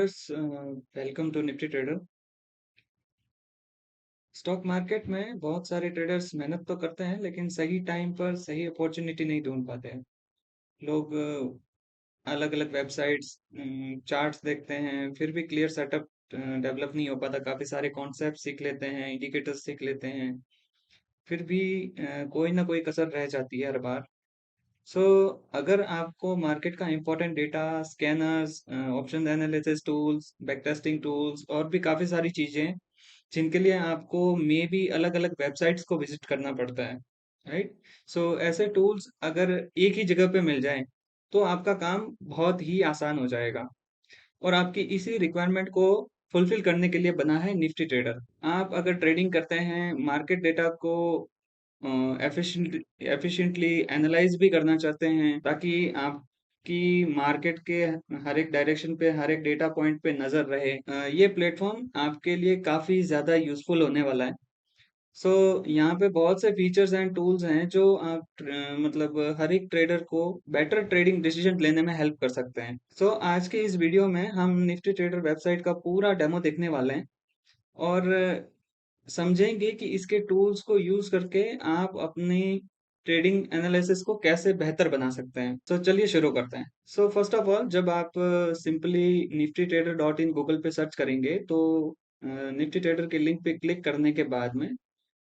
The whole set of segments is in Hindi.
Traders, welcome to Nifty trader. Stock market में बहुत सारे ट्रेडर्स मेहनत तो करते हैं, लेकिन सही टाइम पर सही अपॉर्चुनिटी नहीं ढूंढ पाते हैं। लोग अलग अलग वेबसाइट्स, चार्ट्स देखते हैं, फिर भी क्लियर सेटअप डेवलप नहीं हो पाता। काफी सारे कॉन्सेप्ट सीख लेते हैं, इंडिकेटर्स सीख लेते हैं, फिर भी कोई ना कोई कसर रह जाती है हर बार। सो अगर आपको मार्केट का important data, scanners, option analysis tools, back testing tools और भी काफ़ी सारी चीज़ें हैं, जिनके लिए आपको मे बी अलग अलग वेबसाइट्स को विजिट करना पड़ता है, राइट? सो ऐसे टूल्स अगर एक ही जगह पे मिल जाएं तो आपका काम बहुत ही आसान हो जाएगा। और आपकी इसी रिक्वायरमेंट को फुलफिल करने के लिए बना है निफ्टी ट्रेडर। आप अगर ट्रेडिंग करते हैं, मार्केट डेटा को एफिशिएंटली एनालाइज भी करना चाहते हैं, ताकि आपकी मार्केट के हर एक डायरेक्शन पे, हर एक डेटा पॉइंट पे नजर रहे, ये प्लेटफॉर्म आपके लिए काफी ज्यादा यूजफुल होने वाला है। सो यहाँ पे बहुत से फीचर्स एंड टूल्स हैं जो मतलब हर एक ट्रेडर को बेटर ट्रेडिंग डिसीजन लेने में हेल्प कर सकते हैं। सो आज के इस वीडियो में हम निफ्टी ट्रेडर वेबसाइट का पूरा डेमो देखने वाले हैं और समझेंगे कि इसके टूल्स को यूज करके आप अपनी ट्रेडिंग एनालिसिस को कैसे बेहतर बना सकते हैं। तो चलिए शुरू करते हैं। सो फर्स्ट ऑफ ऑल, जब आप simply Nifty trader dot in Google पे सर्च करेंगे तो निफ्टी ट्रेडर के लिंक पे क्लिक करने के बाद में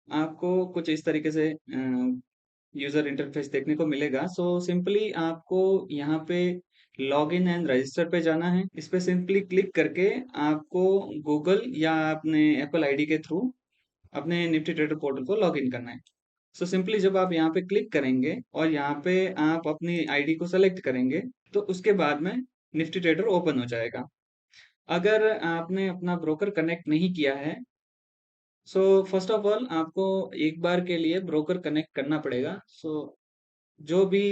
आपको कुछ इस तरीके से यूजर इंटरफेस देखने को मिलेगा। सो सिंपली आपको यहाँ पे लॉग इन एंड रजिस्टर पे जाना है। इस पे सिंपली क्लिक करके आपको गूगल या अपने एप्पल आईडी के थ्रू अपने निफ्टी ट्रेडर पोर्टल को लॉग इन करना है। सो सिंपली जब आप यहाँ पे क्लिक करेंगे और यहाँ पे आप अपनी आईडी को सेलेक्ट करेंगे तो उसके बाद में निफ्टी ट्रेडर ओपन हो जाएगा। अगर आपने अपना ब्रोकर कनेक्ट नहीं किया है, सो फर्स्ट ऑफ ऑल आपको एक बार के लिए ब्रोकर कनेक्ट करना पड़ेगा। सो जो भी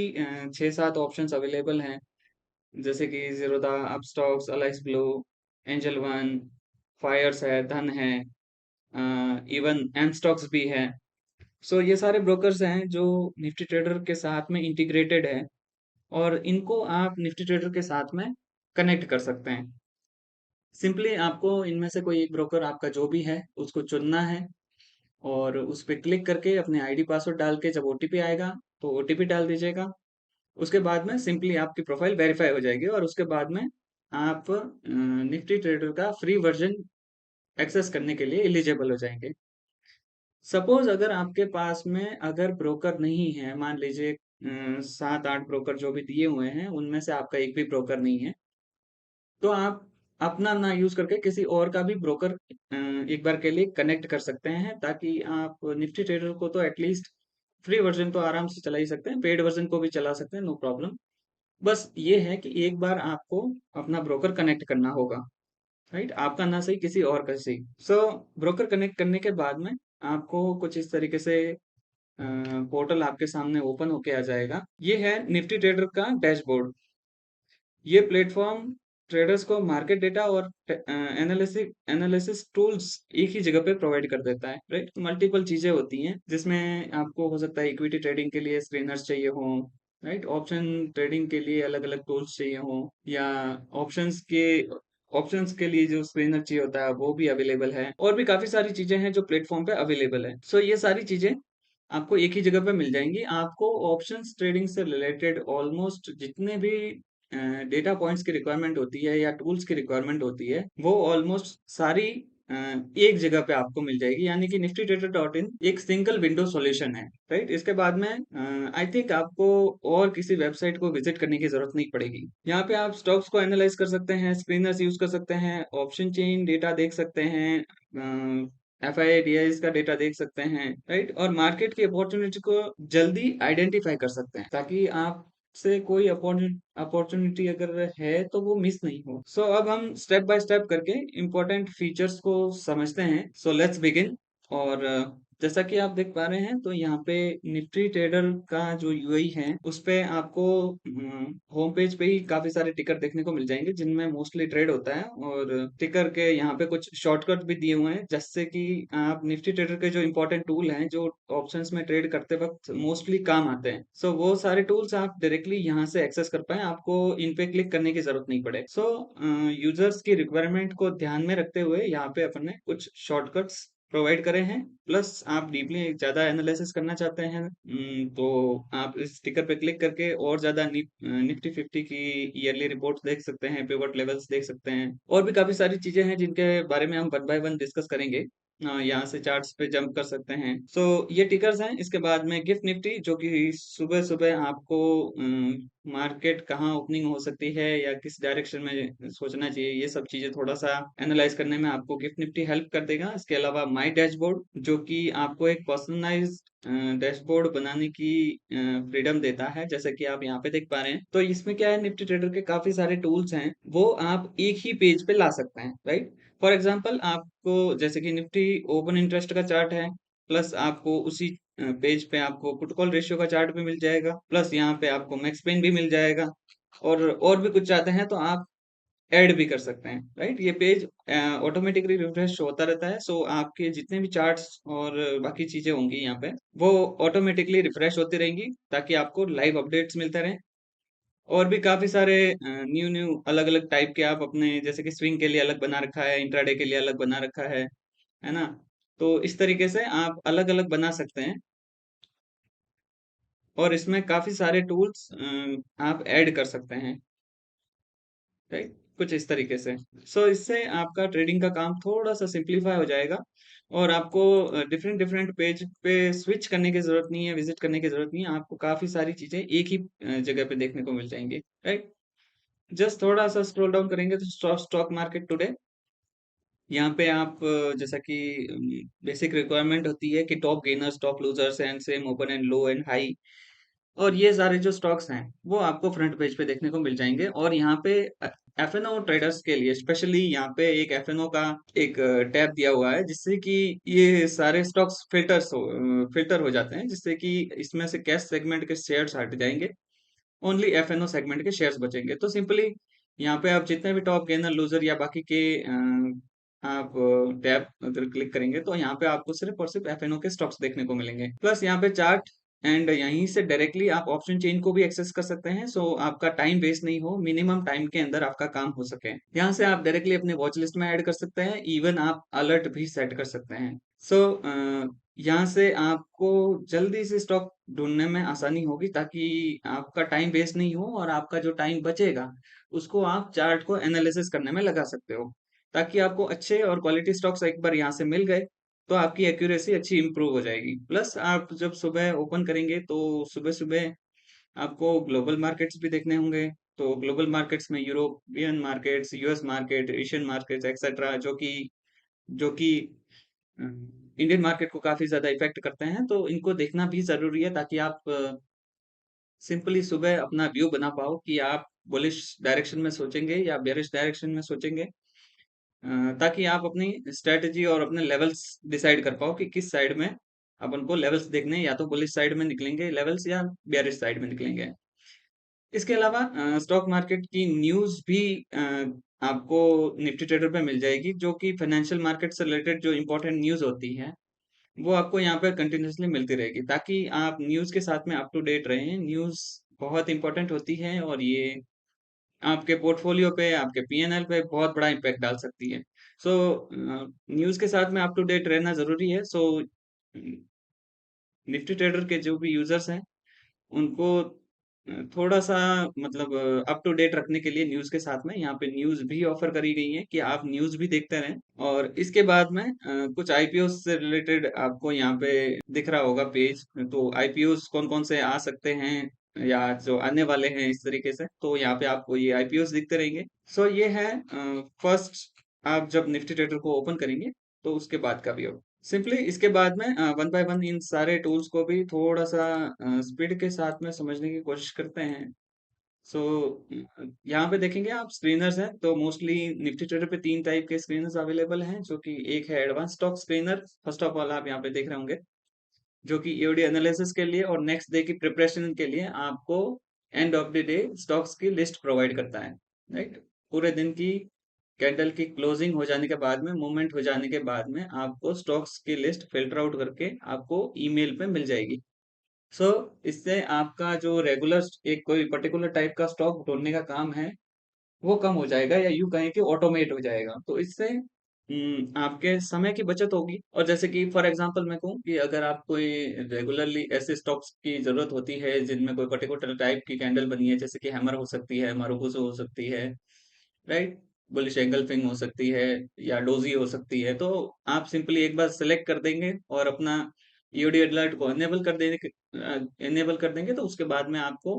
6-7 ऑप्शंस अवेलेबल हैं, जैसे कि Zerodha, Upstox, Alice Blue, Angel One, Fyers है, धन है, इवन एम स्टॉक्स भी है। सो ये सारे ब्रोकर्स हैं जो निफ्टी ट्रेडर के साथ में इंटीग्रेटेड है और इनको आप निफ्टी ट्रेडर के साथ में कनेक्ट कर सकते हैं। सिंपली आपको इनमें से कोई एक ब्रोकर आपका जो भी है उसको चुनना है और उस पर क्लिक करके अपने आईडी पासवर्ड डाल के जब ओटीपी आएगा तो ओटीपी डाल दीजिएगा। उसके बाद में सिंपली आपकी प्रोफाइल वेरीफाई हो जाएगी और उसके बाद में आप निफ्टी ट्रेडर का फ्री वर्जन एक्सेस करने के लिए एलिजिबल हो जाएंगे। सपोज अगर आपके पास में अगर ब्रोकर नहीं है, मान लीजिए 7-8 ब्रोकर जो भी दिए हुए हैं उनमें से आपका एक भी ब्रोकर नहीं है, तो आप अपना ना यूज करके किसी और का भी ब्रोकर एक बार के लिए कनेक्ट कर सकते हैं, ताकि आप निफ्टी ट्रेडर को तो एटलीस्ट फ्री वर्जन तो आराम से चला ही सकते हैं, पेड वर्जन को भी चला सकते हैं, नो प्रॉब्लम। बस ये है कि एक बार आपको अपना ब्रोकर कनेक्ट करना होगा, राइट? आपका ना सही, किसी और का सही। सो ब्रोकर कनेक्ट करने के बाद में आपको कुछ इस तरीके से पोर्टल आपके सामने ओपन होके आ जाएगा। ये है निफ्टी ट्रेडर का डैशबोर्ड। ये प्लेटफॉर्म ट्रेडर्स को मार्केट डेटा और एनालिसिस एनालिसिस टूल्स एक ही जगह पे प्रोवाइड कर देता है, राइट? मल्टीपल चीजें होती हैं जिसमें आपको हो सकता है इक्विटी ट्रेडिंग के लिए स्क्रीनर्स चाहिए हो, राइट? ऑप्शन ट्रेडिंग के लिए अलग अलग टूल्स चाहिए हो, या ऑप्शंस के ऑप्शंस के लिए जो स्क्रीनर चाहिए होता है वो भी अवेलेबल है, और भी काफी सारी चीजें हैं जो प्लेटफॉर्म पे अवेलेबल है। सो ये सारी चीजें आपको एक ही जगह पे मिल जाएंगी। आपको ऑप्शंस ट्रेडिंग से रिलेटेड ऑलमोस्ट जितने भी डेटा पॉइंट्स की रिक्वायरमेंट होती है या टूल्स की रिक्वायरमेंट होती है वो ऑलमोस्ट सारी एक जगह पे आपको मिल जाएगी, यानी कि निफ्टी ट्रेडर डॉट इन एक सिंगल विंडो सॉल्यूशन है, राइट? इसके बाद में आई थिंक आपको और किसी वेबसाइट को विजिट करने की जरूरत नहीं पड़ेगी। यहाँ पे आप स्टॉक्स को एनालाइज कर सकते हैं, स्क्रीनर्स यूज कर सकते हैं, ऑप्शन चेन डेटा देख सकते हैं, एफ आई डी का डेटा देख सकते हैं, राइट? और मार्केट की अपॉर्चुनिटी को जल्दी आइडेंटिफाई कर सकते हैं, ताकि आप से कोई अपॉर्चुनिटी अगर है तो वो मिस नहीं हो। सो अब हम स्टेप बाय स्टेप करके इम्पोर्टेंट फीचर्स को समझते हैं। So let's begin. और जैसा कि आप देख पा रहे हैं तो यहाँ पे निफ्टी ट्रेडर का जो यूआई है उस पे आपको होम पेज पे ही काफी सारे टिकर देखने को मिल जाएंगे जिनमें मोस्टली ट्रेड होता है, और टिकर के यहाँ पे कुछ शॉर्टकट भी दिए हुए हैं जिससे कि आप निफ्टी ट्रेडर के जो इंपॉर्टेंट टूल हैं जो ऑप्शंस में ट्रेड करते वक्त मोस्टली काम आते हैं, सो वो सारे टूल्स आप डायरेक्टली यहाँ से एक्सेस कर पाए, आपको इन पे क्लिक करने की जरूरत नहीं पड़े। सो यूजर्स की रिक्वायरमेंट को ध्यान में रखते हुए यहाँ पे अपन ने कुछ शॉर्टकट्स प्रोवाइड करे हैं। प्लस आप डीपली ज़्यादा एनालिसिस करना चाहते हैं, तो आप इस स्टिकर पे क्लिक करके और ज़्यादा निफ्टी 50 की ईयरली रिपोर्ट्स देख सकते हैं, पिवट लेवल्स देख सकते हैं, और भी काफ़ी सारी चीज़ें हैं जिनके बारे में हम वन बाय वन डिस्कस करेंगे। यहाँ से चार्ट्स पे जंप कर सकते हैं। सो ये टिकर्स हैं। इसके बाद में गिफ्ट निफ्टी जो कि सुबह सुबह आपको मार्केट कहाँ ओपनिंग हो सकती है या किस डायरेक्शन में सोचना चाहिए, ये सब चीजें थोड़ा सा एनालाइज करने में आपको गिफ्ट निफ्टी हेल्प कर देगा। इसके अलावा माई डैशबोर्ड जो कि आपको एक पर्सनलाइज डैशबोर्ड बनाने की फ्रीडम देता है, जैसे कि आप यहाँ पे देख पा रहे हैं। तो इसमें क्या है, निफ्टी ट्रेडर के काफी सारे टूल्स हैं वो आप एक ही पेज पे ला सकते हैं, राइट। फॉर एग्जाम्पल आपको जैसे कि निफ्टी ओपन इंटरेस्ट का चार्ट है, प्लस आपको उसी पेज पे आपको पुट कॉल रेशियो का चार्ट भी मिल जाएगा, प्लस यहाँ पे आपको मैक्स पेन भी मिल जाएगा, और भी कुछ चाहते हैं तो आप ऐड भी कर सकते हैं, राइट। ये पेज ऑटोमेटिकली रिफ्रेश होता रहता है, सो आपके जितने भी चार्ट्स और बाकी चीजें होंगी यहाँ पे वो ऑटोमेटिकली रिफ्रेश होती रहेंगी ताकि आपको लाइव अपडेट्स मिलते रहें। और भी काफी सारे न्यू न्यू अलग अलग टाइप के आप अपने, जैसे कि स्विंग के लिए अलग बना रखा है, इंट्राडे के लिए अलग बना रखा है ना। तो इस तरीके से आप अलग अलग बना सकते हैं, और इसमें काफी सारे टूल्स आप ऐड कर सकते हैं, राइट। कुछ इस तरीके से। सो इससे आपका ट्रेडिंग का काम थोड़ा सा सिंप्लीफाई हो जाएगा, और आपको डिफरेंट डिफरेंट पेज पे स्विच करने की जरूरत नहीं है, विजिट करने की जरूरत नहीं है, आपको काफी सारी चीजें एक ही जगह पे देखने को मिल जाएंगी, राइट। जस्ट थोड़ा सा स्क्रॉल डाउन करेंगे तो स्टॉक स्टॉक मार्केट टुडे, यहाँ पे आप जैसा कि बेसिक रिक्वायरमेंट होती है कि top gainers, top losers and same open and low and high, और ये सारे जो स्टॉक्स हैं वो आपको फ्रंट पेज पे देखने को मिल जाएंगे। और यहाँ पे एफएनओ ट्रेडर्स के लिए स्पेशली यहाँ पे एक एफएनओ का एक टैब दिया हुआ है जिससे कि ये सारे स्टॉक्स फिल्टर हो जाते हैं, जिससे कि इसमें से कैश सेगमेंट के शेयर्स हट जाएंगे, ओनली एफएनओ सेगमेंट के शेयर्स बचेंगे। तो सिंपली यहाँ पे आप जितने भी टॉप गेनर लूजर या बाकी के आप टैब अगर क्लिक करेंगे तो यहाँ पे आपको सिर्फ और सिर्फ एफएनओ के स्टॉक्स देखने को मिलेंगे, प्लस यहाँ पे चार्ट, एंड यहीं से डायरेक्टली आप ऑप्शन चेन को भी एक्सेस कर सकते हैं, सो आपका टाइम वेस्ट नहीं हो, मिनिमम टाइम के अंदर आपका काम हो सके। यहाँ से आप डायरेक्टली अपने वॉच लिस्ट में ऐड कर सकते हैं, इवन आप अलर्ट भी सेट कर सकते हैं। सो यहाँ से आपको जल्दी से स्टॉक ढूंढने में आसानी होगी ताकि आपका टाइम वेस्ट नहीं हो, और आपका जो टाइम बचेगा उसको आप चार्ट को एनालिसिस करने में लगा सकते हो, ताकि आपको अच्छे और क्वालिटी स्टॉक्स एक बार यहाँ से मिल गए तो आपकी एक्यूरेसी अच्छी इंप्रूव हो जाएगी। प्लस आप जब सुबह ओपन करेंगे तो सुबह सुबह आपको ग्लोबल मार्केट्स भी देखने होंगे। तो ग्लोबल मार्केट्स में European markets, US market, Asian markets etcetera, जो कि इंडियन मार्केट को काफी ज्यादा इफेक्ट करते हैं, तो इनको देखना भी जरूरी है ताकि आप सिंपली सुबह अपना व्यू बना पाओ कि आप बुलिश डायरेक्शन में सोचेंगे या बेरिश डायरेक्शन में सोचेंगे, ताकि आप अपनी स्ट्रेटजी और अपने लेवल्स डिसाइड कर पाओ कि किस साइड में अपन को लेवल्स देखने हैं, या तो बुलिश साइड में निकलेंगे लेवल्स या बेरिश साइड में निकलेंगे। इसके अलावा स्टॉक मार्केट की न्यूज़ भी आपको निफ्टी ट्रेडर पे मिल जाएगी, जो कि फाइनेंशियल मार्केट से रिलेटेड जो इंपॉर्टेंट न्यूज़ होती है वो आपको यहाँ पे कंटिन्यूअसली मिलती रहेगी, ताकि आप न्यूज़ के साथ में अप टू डेट रहें। न्यूज़ बहुत इंपॉर्टेंट होती है और ये आपके पोर्टफोलियो पे, आपके पीएनएल पे बहुत बड़ा इम्पैक्ट डाल सकती है। सो न्यूज़ के साथ में अप टू डेट रहना ज़रूरी है। सो निफ्टी ट्रेडर के जो भी यूज़र्स हैं उनको थोड़ा-सा मतलब अप टू डेट रखने के लिए न्यूज़ के साथ में यहाँ पे न्यूज़ भी ऑफ़र करी गई है कि आप न्यूज़ भी देखते रहें। और इसके बाद में कुछ आईपीओ से रिलेटेड आपको यहाँ पे दिख रहा होगा पेज, तो आईपीओस कौन-कौन से आ सकते हैं या जो आने वाले हैं इस तरीके से, तो यहाँ पे आपको ये आईपीओस दिखते रहेंगे। सो ये है फर्स्ट, आप जब निफ्टी ट्रेडर को ओपन करेंगे तो उसके बाद का व्यू। सिंपली इसके बाद में वन बाय वन इन सारे टूल्स को भी थोड़ा सा स्पीड के साथ में समझने की कोशिश करते हैं। सो यहाँ पे देखेंगे आप स्क्रीनर्स हैं, तो मोस्टली निफ्टी ट्रेडर पे 3 टाइप के स्क्रीनर्स अवेलेबल हैं, जो कि एक है advance stock screener. First of all आप यहाँ पे देख रहे होंगे, जो कि ईओडी एनालिसिस के लिए और नेक्स्ट डे की प्रिपरेशन के लिए आपको end of the day stocks की लिस्ट प्रोवाइड करता है, राइट। पूरे दिन की कैंडल की क्लोजिंग हो जाने के बाद में, मूवमेंट हो जाने के बाद में, आपको स्टॉक्स की लिस्ट फिल्टर आउट करके आपको ईमेल पे मिल जाएगी। सो इससे आपका जो रेगुलर एक कोई पर्टिकुलर टाइप का स्टॉक ढूंढने का काम है, वो कम हो जाएगा, या यूं कहें कि ऑटोमेट हो जाएगा। तो इससे आपके समय की बचत होगी। और जैसे कि फॉर एग्जांपल मैं कहूँ कि अगर आप कोई रेगुलरली ऐसे स्टॉक्स की जरूरत होती है जिनमें कोई पर्टिकुलर टाइप की कैंडल बनी है, जैसे कि हैमर हो सकती है, मारुकोसो हो सकती है, राइट, बुलिश एंगल्फिंग हो सकती है, या डोजी हो सकती है, तो आप सिंपली एक बार सेलेक्ट कर देंगे और अपना ईओडी अलर्ट को एनेबल कर देंगे, तो उसके बाद में आपको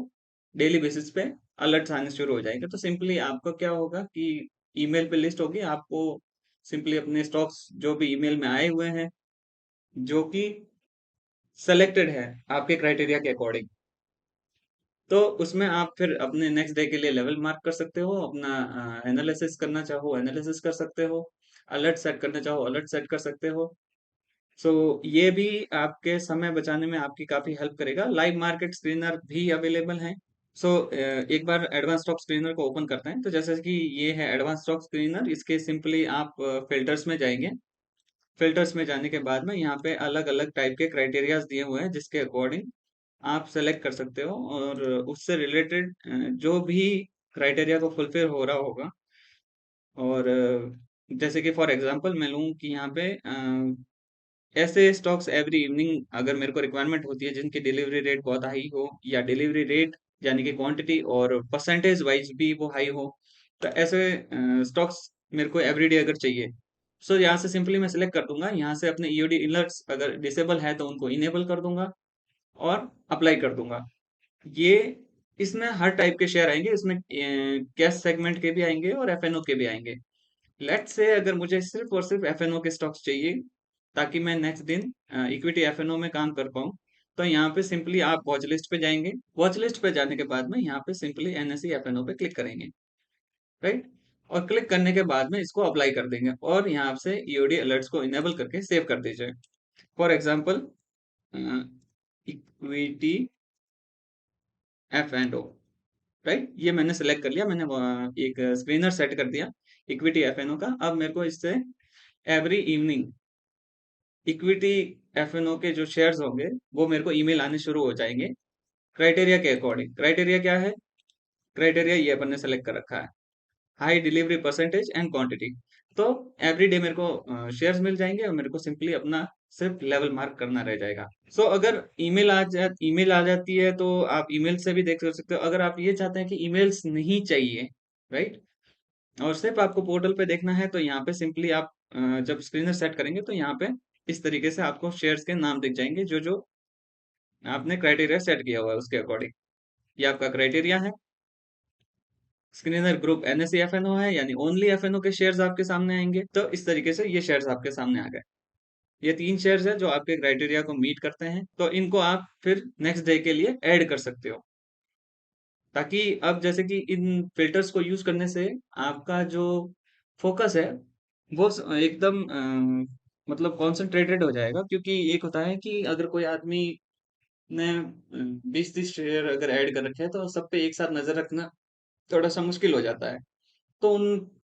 डेली बेसिस पे अलर्ट्स आने शुरू हो जाएंगे। तो सिंपली आपको क्या होगा कि ईमेल पे लिस्ट होगी, आपको सिंपली अपने स्टॉक्स जो भी ईमेल में आए हुए हैं, जो कि सेलेक्टेड है आपके क्राइटेरिया के अकॉर्डिंग, तो उसमें आप फिर अपने नेक्स्ट डे के लिए लेवल मार्क कर सकते हो, अपना एनालिसिस करना चाहो एनालिसिस कर सकते हो, अलर्ट सेट करना चाहो अलर्ट सेट कर सकते हो। सो ये भी आपके समय बचाने में आपकी काफी हेल्प करेगा। लाइव मार्केट स्क्रीनर भी अवेलेबल है। सो एक बार एडवांस स्टॉक स्क्रीनर को ओपन करते हैं, तो जैसे कि ये है एडवांस स्टॉक स्क्रीनर। इसके सिंपली आप फिल्टर्स में जाएंगे। फिल्टर्स में जाने के बाद में यहाँ पे अलग अलग टाइप के क्राइटेरियाज दिए हुए हैं, जिसके अकॉर्डिंग आप सेलेक्ट कर सकते हो, और उससे रिलेटेड जो भी क्राइटेरिया को फुलफिल हो रहा होगा। और जैसे कि फॉर एग्जांपल मैं लूँ कि यहाँ पे ऐसे स्टॉक्स एवरी इवनिंग अगर मेरे को रिक्वायरमेंट होती है जिनकी डिलीवरी रेट बहुत हाई हो, या डिलीवरी रेट यानी कि क्वांटिटी और परसेंटेज वाइज भी वो हाई हो, तो ऐसे स्टॉक्स मेरे को एवरीडे अगर चाहिए, सो यहाँ से सिंपली मैं सिलेक्ट कर दूंगा। यहाँ से अपने ईओडी अलर्ट्स अगर डिसेबल है तो उनको इनेबल कर दूंगा और अप्लाई कर दूंगा। ये इसमें हर टाइप के शेयर आएंगे, इसमें कैश सेगमेंट के भी आएंगे और एफएनओ के भी आएंगे। लेट्स से अगर मुझे सिर्फ और सिर्फ एफएनओ के स्टॉक्स चाहिए, ताकि मैं नेक्स्ट दिन इक्विटी एफएनओ में काम कर पाऊँ, तो यहाँ पे सिंपली आप वॉच लिस्ट पे जाएंगे। वॉच लिस्ट पे जाने के बाद में यहाँ पे सिंपली एनएसई एफएनओ पे क्लिक करेंगे, राइट। और क्लिक करने के बाद में इसको अप्लाई कर देंगे, और यहाँ से ईओडी अलर्ट्स को इनेबल करके सेव कर दीजिए। For example equity F and O, right, ये मैंने सेलेक्ट कर लिया। मैंने एक स्क्रीनर सेट कर दिया इक्विटी एफएनओ का। अब मेरे को इससे एवरी इवनिंग इक्विटी एफएनओ के जो शेयर्स होंगे, वो मेरे को ईमेल आने शुरू हो जाएंगे क्राइटेरिया के अकॉर्डिंग। क्राइटेरिया क्या है? क्राइटेरिया ये अपन ने सेलेक्ट कर रखा है, high delivery percentage and quantity. तो एवरी डे मेरे को शेयर्स मिल जाएंगे, और मेरे को सिंपली अपना सिर्फ लेवल मार्क करना रह जाएगा। सो अगर ईमेल आ जाती है, तो आप ईमेल से भी देख सकते हो। अगर आप ये चाहते हैं कि ईमेल्स नहीं चाहिए, राइट, और सिर्फ आपको पोर्टल पे देखना है, तो यहाँ पे सिंपली आप जब स्क्रीनर सेट करेंगे, तो यहाँ पे इस तरीके से आपको शेयर्स के नाम दिख जाएंगे, जो जो आपने क्राइटेरिया सेट किया हुआ है उसके अकॉर्डिंग। ये आपका क्राइटेरिया है। स्क्रीनर ग्रुप एनएससी एफएनओ है, यानी ओनली एफएनओ के शेयर्स आपके सामने आएंगे। तो इस तरीके से ये शेयर्स आपके सामने आ गए। ये 3 शेयर्स है जो आपके क्राइटेरिया को मीट करते हैं, तो इनको आप फिर नेक्स्ट डे के लिए ऐड कर सकते हो, ताकि अब जैसे कि इन फिल्टर्स को यूज करने से आपका जो फोकस है वो एकदम मतलब कॉन्सेंट्रेटेड हो जाएगा। क्योंकि एक होता है कि अगर कोई आदमी ने 20-30 शेयर अगर ऐड कर रखे हैं, तो सब पे एक साथ नजर रखना थोड़ा सा मुश्किल हो जाता है। तो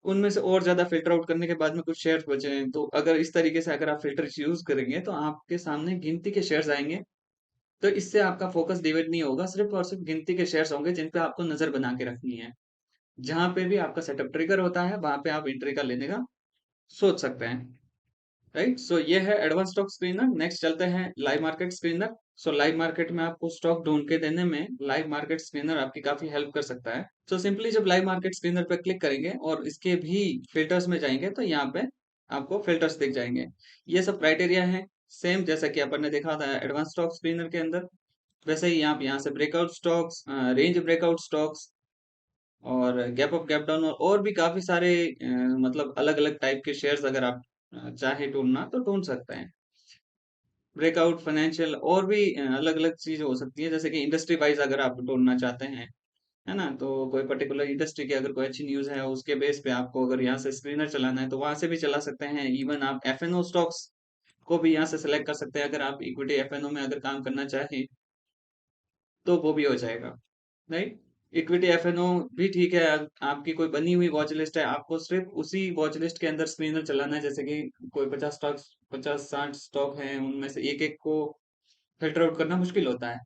उनमें से और ज्यादा फिल्टर आउट करने के बाद में कुछ शेयर्स बचे हैं, तो अगर इस तरीके से अगर आप फिल्टर यूज करेंगे, तो आपके सामने गिनती के शेयर्स आएंगे। तो इससे आपका फोकस डिवाइड नहीं होगा, सिर्फ और सिर्फ गिनती के शेयर्स होंगे जिन पे आपको नजर बना के रखनी है। जहां पे भी आपका सेटअप ट्रिगर होता है, वहां पे आप एंट्री का लेने का सोच सकते हैं, राइट। सो ये है एडवांस स्टॉक स्क्रीनर। नेक्स्ट चलते हैं लाइव मार्केट स्क्रीनर। सो लाइव मार्केट में आपको स्टॉक ढूंढ के देने में लाइव मार्केट स्क्रीनर आपकी काफी हेल्प कर सकता है। सो सिंपली जब लाइव मार्केट स्क्रीनर पे क्लिक करेंगे और इसके भी फिल्टर्स में जाएंगे, तो यहाँ पे आपको फिल्टर्स दिख जाएंगे। ये सब क्राइटेरिया है, सेम जैसा कि अपन ने देखा था एडवांस स्टॉक स्क्रीनर के अंदर। वैसे ही आप यहाँ से breakout stocks, range breakout stocks, और गैप अप गैप डाउन, और भी काफी सारे मतलब अलग अलग टाइप के शेयर्स अगर आप चाहे ढूंढना तो ढूंढ सकते हैं। ब्रेकआउट फाइनेंशियल और भी अलग अलग चीज हो सकती है, जैसे कि इंडस्ट्री वाइज अगर आप ढूंढना चाहते हैं, है ना? तो कोई पर्टिकुलर इंडस्ट्री की अगर कोई अच्छी न्यूज़ है, उसके बेस पे आपको अगर यहाँ से स्क्रीनर चलाना है, तो वहाँ से भी चला सकते हैं। इवन आप एफ-एन-ओ स्टॉक्स को भी यहाँ से सेलेक्ट कर सकते हैं, अगर आप इक्विटी एफ-एन-ओ में अगर काम करना चाहें, तो वो भी हो जाएगा, राइट? इक्विटी एफ-एन-ओ भी ठीक है, आपकी कोई बनी हुई वॉच लिस्ट है, आपको सिर्फ़ उसी वॉच लिस्ट के अंदर स्क्रीनर चलाना है, जैसे कि कोई 50-60 स्टॉक हैं, उनमें से एक-एक को फ़िल्टर आउट करना मुश्किल होता है।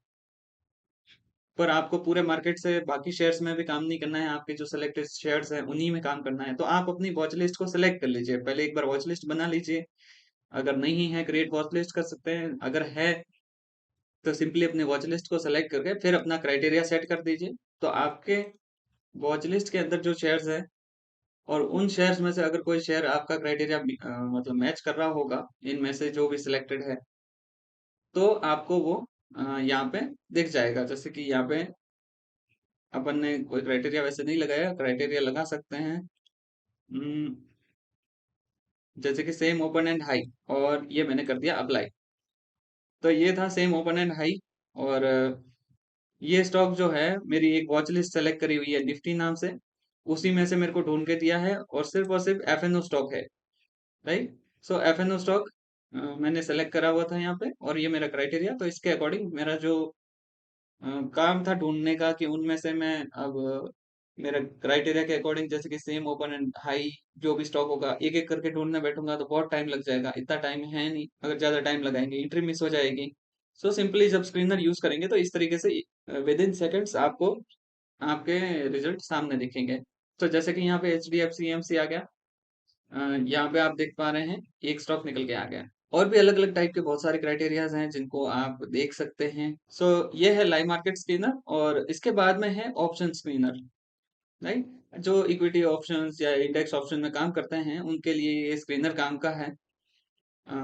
पर आपको पूरे मार्केट से बाकी शेयर्स में भी काम नहीं करना है, आपके जो सिलेक्टेड शेयर्स हैं, उन्हीं में काम करना है। तो आप अपनी वॉच लिस्ट को सेलेक्ट कर लीजिए। पहले एक बार वॉच लिस्ट बना लीजिए। अगर नहीं है, क्रिएट वॉच लिस्ट कर सकते हैं। अगर है, तो सिंपली अपनी वॉच लिस्ट को सेलेक्ट करके फिर अपना क्राइटेरिया सेट कर दीजिए। तो आपके वॉच लिस्ट के अंदर जो शेयर्स हैं और उन शेयर्स में से अगर कोई शेयर आपका क्राइटेरिया मतलब मैच कर रहा होगा, इनमें से जो भी सिलेक्टेड है, तो आपको वो यहाँ पे दिख जाएगा। जैसे कि यहाँ पे अपन ने कोई क्राइटेरिया वैसे नहीं लगाया, क्राइटेरिया लगा सकते हैं। उम, जैसे कि सेम ओपन एंड हाई, और ये मैंने कर दिया अप्लाई। तो ये था सेम ओपन एंड हाई, और ये स्टॉक जो है मेरी एक वॉच लिस्ट सेलेक्ट करी हुई है निफ्टी नाम से, उसी में से मेरे को ढूंढ के दिया है, और सिर्फ एफ-एन-ओ स्टॉक है, राइट? सो एफ-एन-ओ स्टॉक मैंने सेलेक्ट करा हुआ था यहाँ पे, और ये मेरा क्राइटेरिया, तो इसके अकॉर्डिंग मेरा जो काम था ढूँढने का कि उनमें से मैं अब मेरा क्राइटेरिया के अकॉर्डिंग, जैसे कि सेम ओपन एंड हाई जो भी स्टॉक होगा, एक-एक करके ढूँढने बैठूँगा तो बहुत टाइम लग जाएगा। इतना टाइम है नहीं, अगर ज़्यादा टाइम लगाएँगे एंट्री मिस हो जाएगी। सो सिंपली जब स्क्रीनर यूज़ करेंगे तो इस तरीके से विदिन सेकंड्स आपको आपके रिजल्ट सामने दिखेंगे। तो जैसे कि यहाँ पे एचडीएफसी एमसी आ गया। यहाँ पे आप देख पा रहे हैं, एक स्टॉक निकल के आ गया है। और भी अलग-अलग टाइप के बहुत सारे क्राइटेरियाज़ हैं जिनको आप देख सकते हैं। सो ये है लाइव मार्केट स्क्रीनर, और इसके बाद में है ऑप्शन स्क्रीनर, राइट? जो इक्विटी ऑप्शंस या इंडेक्स ऑप्शन में काम करते हैं, उनके लिए ये स्क्रीनर काम का है। अ,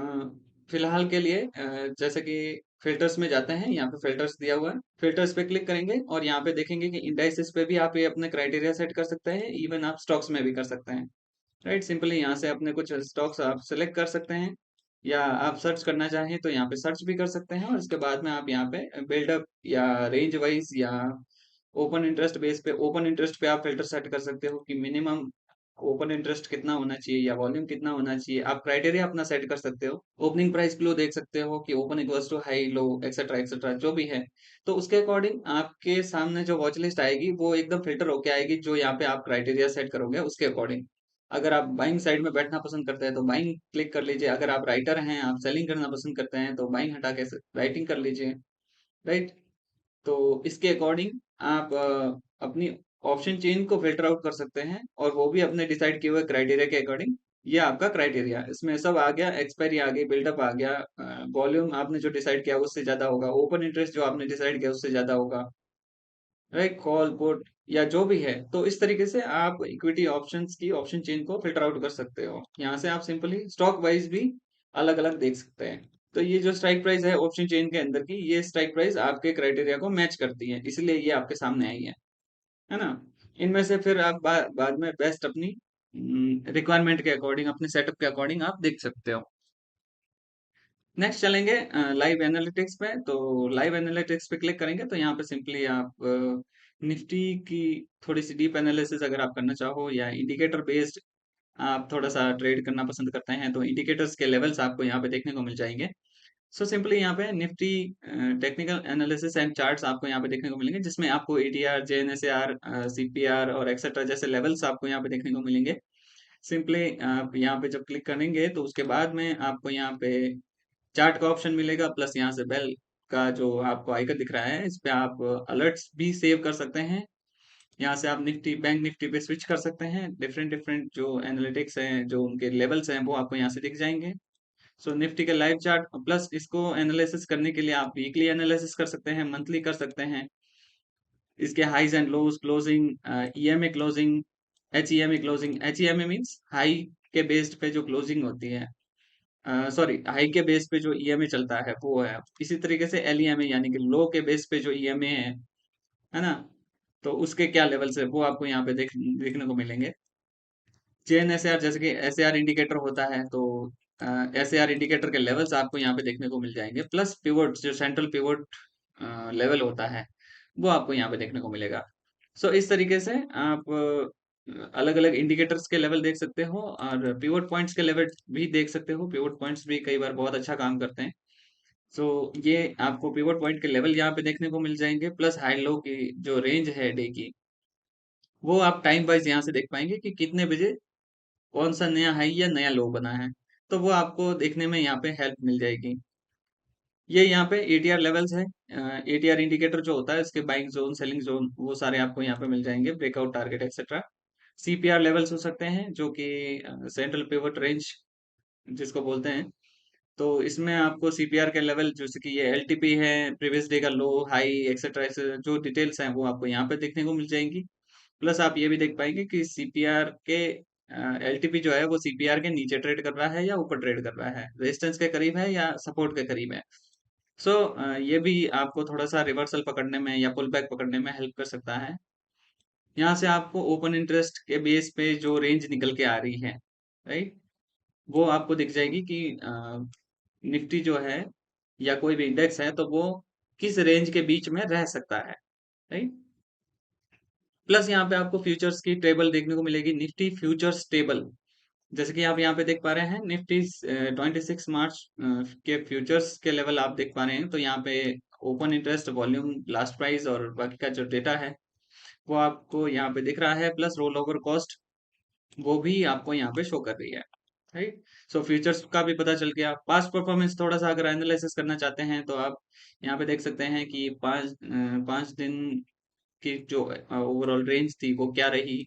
फिलहाल के लिए जैसे कि फ़िल्टर्स में जाते हैं, यहाँ पे फ़िल्टर्स दिया हुआ है। फ़िल्टर्स पे क्लिक करेंगे और यहाँ पे देखेंगे कि इंडाइसेस पे भी आप ये अपने क्राइटेरिया सेट कर सकते हैं, इवन आप स्टॉक्स में भी कर सकते हैं। राइट, सिंपली यहाँ से अपने कुछ स्टॉक्स आप सेलेक्ट कर सकते हैं, या आप सर्च करना चाहें तो यहाँ पे सर्च भी कर सकते हैं, और इसके बाद में आप यहाँ पे बिल्डअप या रेंज वाइज या ओपन इंटरेस्ट पे आप फिल्टर सेट कर सकते हो कि मिनिमम ओपन इंटरेस्ट कितना होना चाहिए या वॉल्यूम कितना होना चाहिए। आप क्राइटेरिया अपना सेट कर सकते हो। ओपनिंग प्राइस क्लो देख सकते हो कि open equals to high low etcetera etcetera जो भी है। तो उसके अकॉर्डिंग आपके सामने जो वॉच लिस्ट आएगी वो एकदम फिल्टर होके आएगी, जो यहाँ पे आप क्राइटेरिया सेट करोगे उसके अकॉर्डिंग। अगर आप बाइंग साइड में बैठना पसंद करते हैं तो बाइंग क्लिक कर लीजिए, अगर आप राइटर हैं, आप सेलिंग करना पसंद करते हैं तो बाइंग हटा के राइटिंग कर लीजिए, राइट? तो इसके अकॉर्डिंग आप अपनी ऑप्शन चेन को फिल्टर आउट कर सकते हैं, और वो भी अपने डिसाइड किए हुए क्राइटेरिया के अकॉर्डिंग। ये आपका क्राइटेरिया, इसमें सब आ गया, एक्सपायरी आ गई, बिल्डअप आ गया, वॉल्यूम आपने जो डिसाइड किया उससे ज्यादा होगा, ओपन इंटरेस्ट जो आपने डिसाइड किया उससे ज्यादा होगा, राइट? कॉल पुट या जो भी है। तो इस तरीके से आप इक्विटी ऑप्शंस की ऑप्शन चेन को फिल्टर आउट कर सकते हो। यहाँ से आप सिंपली स्टॉक वाइज भी अलग अलग देख सकते हैं। तो ये जो स्ट्राइक प्राइस है ऑप्शन चेन के अंदर की, ये स्ट्राइक प्राइस आपके क्राइटेरिया को मैच करती है, इसलिए ये आपके सामने आई है ना? इनमें से फिर आप बाद में बेस्ट अपनी रिक्वायरमेंट के अकॉर्डिंग, अपने सेटअप के अकॉर्डिंग आप देख सकते हो। नेक्स्ट चलेंगे लाइव एनालिटिक्स पे। तो लाइव एनालिटिक्स पे क्लिक करेंगे तो यहाँ पे सिंपली आप निफ्टी की थोड़ी सी डीप एनालिसिस अगर आप करना चाहो, या इंडिकेटर बेस्ड आप थोड़ा सा ट्रेड करना पसंद करते हैं, तो इंडिकेटर्स के लेवल्स आपको यहाँ पे देखने को मिल जाएंगे। सो सिंपली यहाँ पे Nifty technical analysis and charts आपको यहाँ पे देखने को मिलेंगे, जिसमें आपको एटीआर, जेएनएसआर, सीपीआर और एक्सेट्रा जैसे लेवल्स आपको यहाँ पे देखने को मिलेंगे। सिंपली आप यहाँ पे जब क्लिक करेंगे तो उसके बाद में आपको यहाँ पे चार्ट का ऑप्शन मिलेगा, प्लस यहाँ से बेल का जो आपको आइकन दिख रहा है, इस पे आप अलर्ट्स भी सेव कर सकते हैं। यहाँ से आप निफ्टी, बैंक निफ्टी पे स्विच कर सकते हैं। डिफरेंट डिफरेंट जो एनालिटिक्स हैं, जो उनके लेवल्स हैं, वो आपको यहाँ से दिख जाएंगे। सो निफ्टी के लाइव चार्ट, प्लस इसको एनालिसिस करने के लिए आप वीकली एनालिसिस कर सकते हैं, मंथली कर सकते हैं। इसके highs and lows, closing, EMA closing, HEMA closing. HEMA means high के बेस्ड पे जो क्लोजिंग होती है, सॉरी, हाई के बेस पे जो ईएमए चलता है वो है। इसी तरीके से एलईएमए यानी कि लो के बेस पे जो ईएमए है ना? तो उसके क्या लेवल्स है वो आपको यहाँ पे देखने को मिलेंगे। चेन एसएआर, जैसे कि एसएआर इंडिकेटर होता है, तो एसएआर इंडिकेटर के लेवल्स आपको यहाँ पे देखने को मिल जाएंगे, प्लस पिवोट, जो सेंट्रल पिवोट लेवल होता है, वो आपको यहाँ पे देखने को मिलेगा। सो इस तरीके से आप अलग-अलग इंडिकेटर्स के लेवल देख सकते हो और पिवट पॉइंट्स के लेवल भी देख सकते हो। पिवट पॉइंट्स भी कई बार बहुत अच्छा काम करते हैं। सो ये आपको पिवट पॉइंट के लेवल यहाँ पे देखने को मिल जाएँगे प्लस हाई लो की जो रेंज है डे की, वो आप टाइम वाइज़ यहाँ से देख पाएँगे कि कितने बजे कौन-सा नया हाई या नया लो बना है। तो वो आपको देखने में यहाँ पे हेल्प मिल जाएगी। ये यहाँ पे एटीआर लेवल्स है। एटीआर इंडिकेटर जो होता है इसके बाइंग ज़ोन, सेलिंग ज़ोन वो सारे आपको यहाँ पे मिल जाएँगे, breakout target etcetera. CPR levels हो सकते हैं जो कि सेंट्रल पिवट रेंज जिसको बोलते हैं। तो इसमें आपको सीपीआर के लेवल जैसे कि ये एलटीपी है, प्रीवियस डे का लो, हाई एक्सेट्रा ऐसे जो डिटेल्स हैं वो आपको यहाँ पे देखने को मिल जाएँगी। प्लस आप ये भी देख पाएँगे कि सीपीआर के एलटीपी जो है वो सीपीआर के नीचे ट्रेड कर रहा है या ऊपर ट्रेड कर रहा है, रेजिस्टेंस के करीब है या सपोर्ट के करीब है। सो ये भी आपको थोड़ा-सा रिवर्सल पकड़ने में या पुल बैक पकड़ने में हेल्प कर सकता है। यहाँ से आपको ओपन इंटरेस्ट के बेस पे जो रेंज निकल के आ रही है, राइट? वो आपको दिख जाएगी कि निफ्टी जो है या कोई भी इंडेक्स है तो वो किस रेंज के बीच में रह सकता है, राइट? प्लस यहाँ पे आपको फ्यूचर्स की टेबल देखने को मिलेगी, निफ्टी फ्यूचर्स टेबल। जैसे कि आप यहाँ पे देख पा रहे हैं निफ्टी 26 मार्च के फ्यूचर्स के लेवल आप देख पा रहे हैं। तो यहाँ पे open interest, volume, last price और बाकी का जो डेटा है वो आपको यहाँ पे दिख रहा है प्लस रोल ओवर कॉस्ट वो भी आपको यहाँ पे शो कर रही है, राइट? सो फ्यूचर्स का भी पता चल गया। पास्ट परफॉर्मेंस थोड़ा सा अगर एनालिसिस करना चाहते हैं तो आप यहाँ पे देख सकते हैं कि 5 दिन की जो ओवरऑल रेंज थी वो क्या रही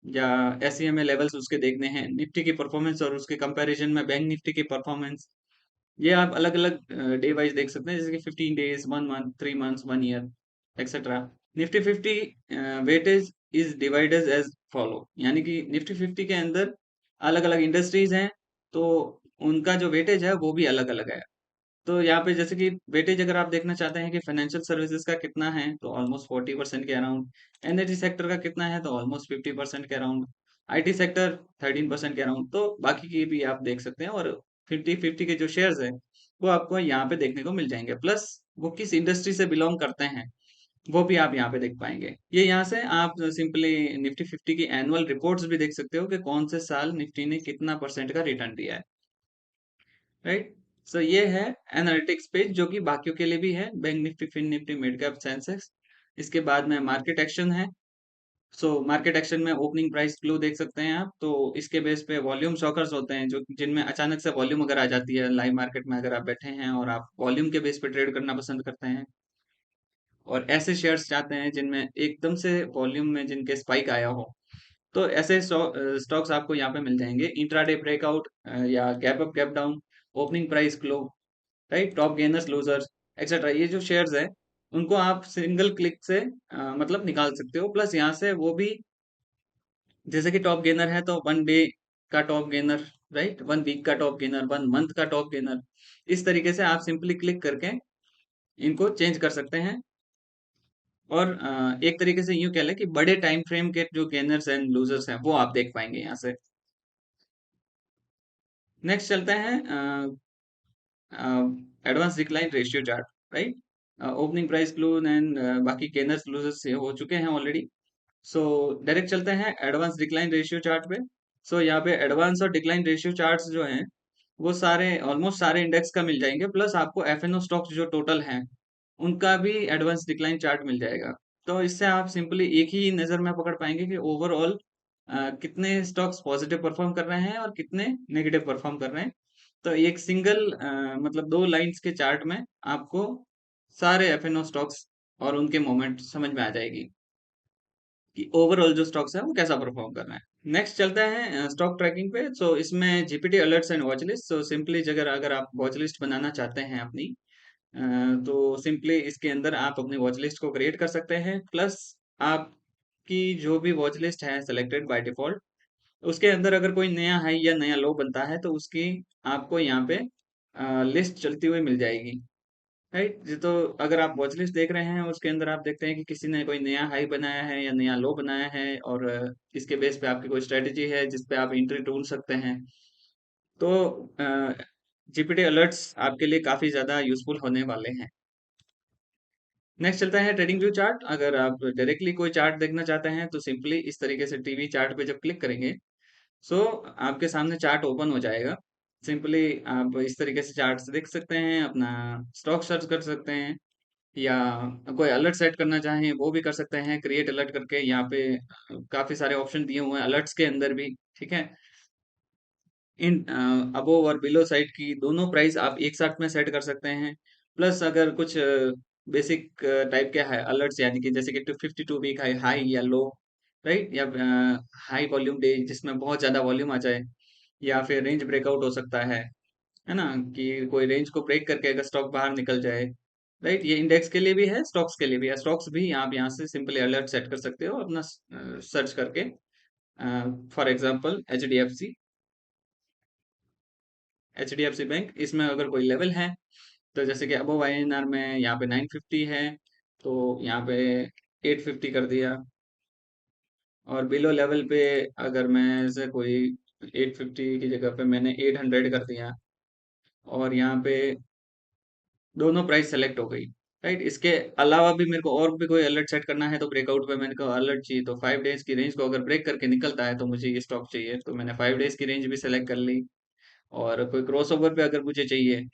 या एसईएमए लेवल्स उसके देखने हैं, निफ्टी की परफॉर्मेंस और उसके कंपैरिजन में बैंक निफ्टी की परफॉर्मेंस, ये आप अलग-अलग डे वाइज़ देख सकते हैं जैसे कि 15 days, 1 month, 3 months, 1 year etcetera. Nifty 50 weightage is divided as follow यानी कि निफ्टी 50 के अंदर अलग-अलग इंडस्ट्रीज़ हैं, तो उनका जो वेटेज है वो भी अलग-अलग है। तो यहाँ पे जैसे कि वेटेज अगर आप देखना चाहते हैं कि फाइनेंशियल सर्विसेज का कितना है तो ऑलमोस्ट 40% के अराउंड, एनर्जी सेक्टर का कितना है तो ऑलमोस्ट 50% के अराउंड, आईटी सेक्टर 13% के अराउंड, तो बाकी की भी आप देख सकते हैं और 50-50 के जो शेयर्स है वो आपको यहाँ पे देखने को मिल जाएंगे प्लस वो किस इंडस्ट्री से बिलोंग करते हैं वो भी आप यहाँ पे देख पाएंगे। ये यहाँ से आप सिंपली निफ्टी 50 की एनुअल रिपोर्ट्स भी देख सकते हो कि कौन से साल निफ्टी ने कितना परसेंट का रिटर्न दिया है, राइट? सो ये है एनालिटिक्स पेज जो कि बाकियों के लिए भी है, bank Nifty, fin Nifty, mid cap, Sensex. इसके बाद में मार्केट एक्शन है। सो मार्केट एक्शन में ओपनिंग प्राइस क्लू देख सकते हैं आप, तो इसके बेस पे वॉल्यूम शॉकर्स होते हैं जो जिनमें अचानक से वॉल्यूम अगर आ जाती है लाइव मार्केट में, अगर आप बैठे हैं और आप वॉल्यूम के बेस पे ट्रेड करना पसंद करते हैं और ऐसे शेयर्स चाहते हैं जिनमें एकदम से वॉल्यूम में जिनके स्पाइक आया हो, तो ऐसे स्टॉक्स आपको यहाँ पे मिल जाएंगे। इंट्राडे ब्रेकआउट या gap up gap down, opening price close, right, top gainers losers etcetera, ये जो शेयर्स है उनको आप सिंगल क्लिक से मतलब निकाल सकते हो। प्लस यहाँ से वो भी जैसे कि टॉप गेनर है तो 1 डे का टॉप गेनर, राइट, 1 वीक का टॉप गेनर, 1 मंथ का टॉप गेनर, इस तरीके से आप सिंपली क्लिक करके इनको चेंज कर सकते हैं और एक तरीके से यूं कह लें कि बड़े टाइम फ्रेम के जो गेनर्स एंड लूजर्स हैं वो आप देख पाएंगे यहाँ से। नेक्स्ट चलते हैं advance decline ratio chart, right? Opening price clue and बाकी गेनर्स लूजर्स हो चुके हैं ऑलरेडी। सो डायरेक्ट चलते हैं एडवांस डिक्लाइन रेशियो चार्ट पे। सो यहाँ पे एडवांस और डिक्लाइन रेशियो चार्ट्स जो हैं वो सारे ऑलमोस्ट सारे इंडेक्स का मिल जाएंगे प्लस आपको एफएनओ स्टॉक्स जो टोटल हैं उनका भी एडवांस डिक्लाइन चार्ट मिल जाएगा। तो इससे आप सिंपली एक ही नज़र में पकड़ पाएंगे कि ओवरऑल कितने स्टॉक्स पॉजिटिव परफॉर्म कर रहे हैं और कितने नेगेटिव परफॉर्म कर रहे हैं। तो एक सिंगल मतलब 2 लाइंस के चार्ट में आपको सारे एफएनओ स्टॉक्स और उनके मूवमेंट समझ में आ जाएगी कि ओवरऑल जो स्टॉक्स है वो कैसा परफॉर्म कर रहे हैं। नेक्स्ट चलते हैं स्टॉक ट्रैकिंग पे। सो इसमें GPT alerts and watch list. So simply अगर आप वॉच लिस्ट बनाना चाहते हैं अपनी, तो सिंपली इसके अंदर आप अपनी वॉच लिस्ट को क्रिएट कर सकते हैं प्लस आपकी जो भी वॉच लिस्ट है सेलेक्टेड बाय डिफॉल्ट उसके अंदर अगर कोई नया हाई या नया लो बनता है तो उसकी आपको यहाँ पे लिस्ट चलती हुई मिल जाएगी, राइट जी। तो अगर आप वॉच लिस्ट देख रहे हैं उसके अंदर आप देखते हैं कि किसी ने कोई नया हाई बनाया है या नया लो बनाया है और इसके बेस पे आपकी कोई स्ट्रेटेजी है जिस पे आप एंट्री ढूंढ सकते हैं, तो जीपीटी अलर्ट्स आपके लिए काफी ज्यादा यूजफुल होने वाले हैं। नेक्स्ट चलता है ट्रेडिंग व्यू चार्ट। अगर आप डायरेक्टली कोई चार्ट देखना चाहते हैं तो सिंपली इस तरीके से टीवी चार्ट पे जब क्लिक करेंगे, सो आपके सामने चार्ट ओपन हो जाएगा। सिंपली आप इस तरीके से चार्ट्स देख सकते हैं, अपना स्टॉक सर्च कर सकते हैं, या कोई अलर्ट सेट करना चाहें वो भी कर सकते हैं क्रिएट अलर्ट करके। यहाँ पे काफी सारे ऑप्शन दिए हुए हैं अलर्ट्स के अंदर भी, ठीक है। इन अबोव और बिलो साइड की दोनों प्राइस आप एक साथ में सेट कर सकते हैं। प्लस अगर कुछ बेसिक टाइप के है अलर्ट्स, यानी कि जैसे कि 252 वीक हाई हाई या लो, राइट, या हाई वॉल्यूम डे जिसमें बहुत ज्यादा वॉल्यूम आ जाए, या फिर रेंज ब्रेकआउट हो सकता है ना, कि कोई रेंज को ब्रेक करके अगर स्टॉक बाहर निकल जाए, राइट। ये इंडेक्स के लिए भी है, स्टॉक्स के लिए भी है। स्टॉक्स भी आप यहाँ से सिंपली अलर्ट सेट कर सकते हो अपना सर्च करके। For example H D F C bank, इसमें अगर कोई लेवल है तो जैसे कि अबव INR में यहाँ पे 950 है, तो यहाँ पे 850 कर दिया। और बिलो लेवल पे अगर मैं से कोई 850 की जगह पे मैंने 800 कर दिया, और यहाँ पे दोनों प्राइस सेलेक्ट हो गई, राइट। इसके अलावा भी मेरे को और भी कोई अलर्ट सेट करना है तो ब्रेकआउट पे मैंने को अलर्ट चाहिए, तो 5 डेज की रेंज को अगर ब्रेक करके निकलता है तो मुझे ये स्टॉक चाहिए, तो मैंने 5 डेज की रेंज भी सेलेक्ट कर ली। और कोई क्रॉसओवर पे अगर मुझे चाहिए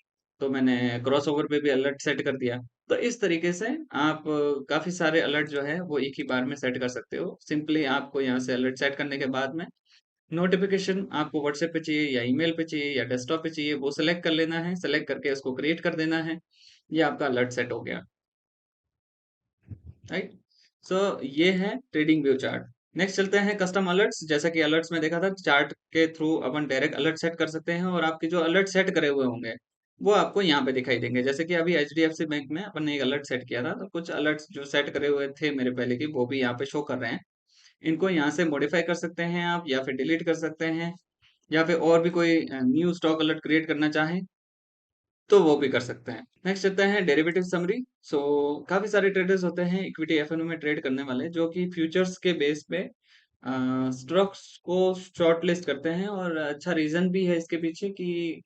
तो मैंने क्रॉसओवर पे भी अलर्ट सेट कर दिया। तो इस तरीके से आप काफी सारे अलर्ट जो है वो एक ही बार में सेट कर सकते हो। सिंपली आपको यहाँ से अलर्ट सेट करने के बाद में नोटिफिकेशन आपको व्हाट्सएप पे चाहिए या ईमेल पे चाहिए या डेस्कटॉप पे चाहिए, वो सिलेक्ट कर लेना है, सिलेक्ट करके उसको क्रिएट कर देना है। ये आपका अलर्ट सेट हो गया, राइट। सो ये है ट्रेडिंग व्यू चार्ट। नेक्स्ट चलते हैं कस्टम अलर्ट्स। जैसा कि अलर्ट्स में देखा था, चार्ट के थ्रू अपन डायरेक्ट अलर्ट सेट कर सकते हैं, और आपके जो अलर्ट सेट करे हुए होंगे वो आपको यहाँ पे दिखाई देंगे। जैसे कि अभी HDFC बैंक में अपन ने एक अलर्ट सेट किया था, तो कुछ अलर्ट्स जो सेट करे हुए थे मेरे पहले की वो भी यहाँ पे शो कर रहे हैं। इनको यहाँ से मॉडिफाई कर सकते हैं आप, या फिर डिलीट कर सकते हैं, या फिर और भी कोई न्यू स्टॉक अलर्ट क्रिएट करना चाहें तो वो भी कर सकते हैं। नेक्स्ट चलते हैं डेरिवेटिव समरी। सो काफी सारे ट्रेडर्स होते हैं इक्विटी FNO में ट्रेड करने वाले, जो कि फ्यूचर्स के बेस पे स्टॉक्स को शॉर्ट लिस्ट करते हैं। और अच्छा रीजन भी है इसके पीछे कि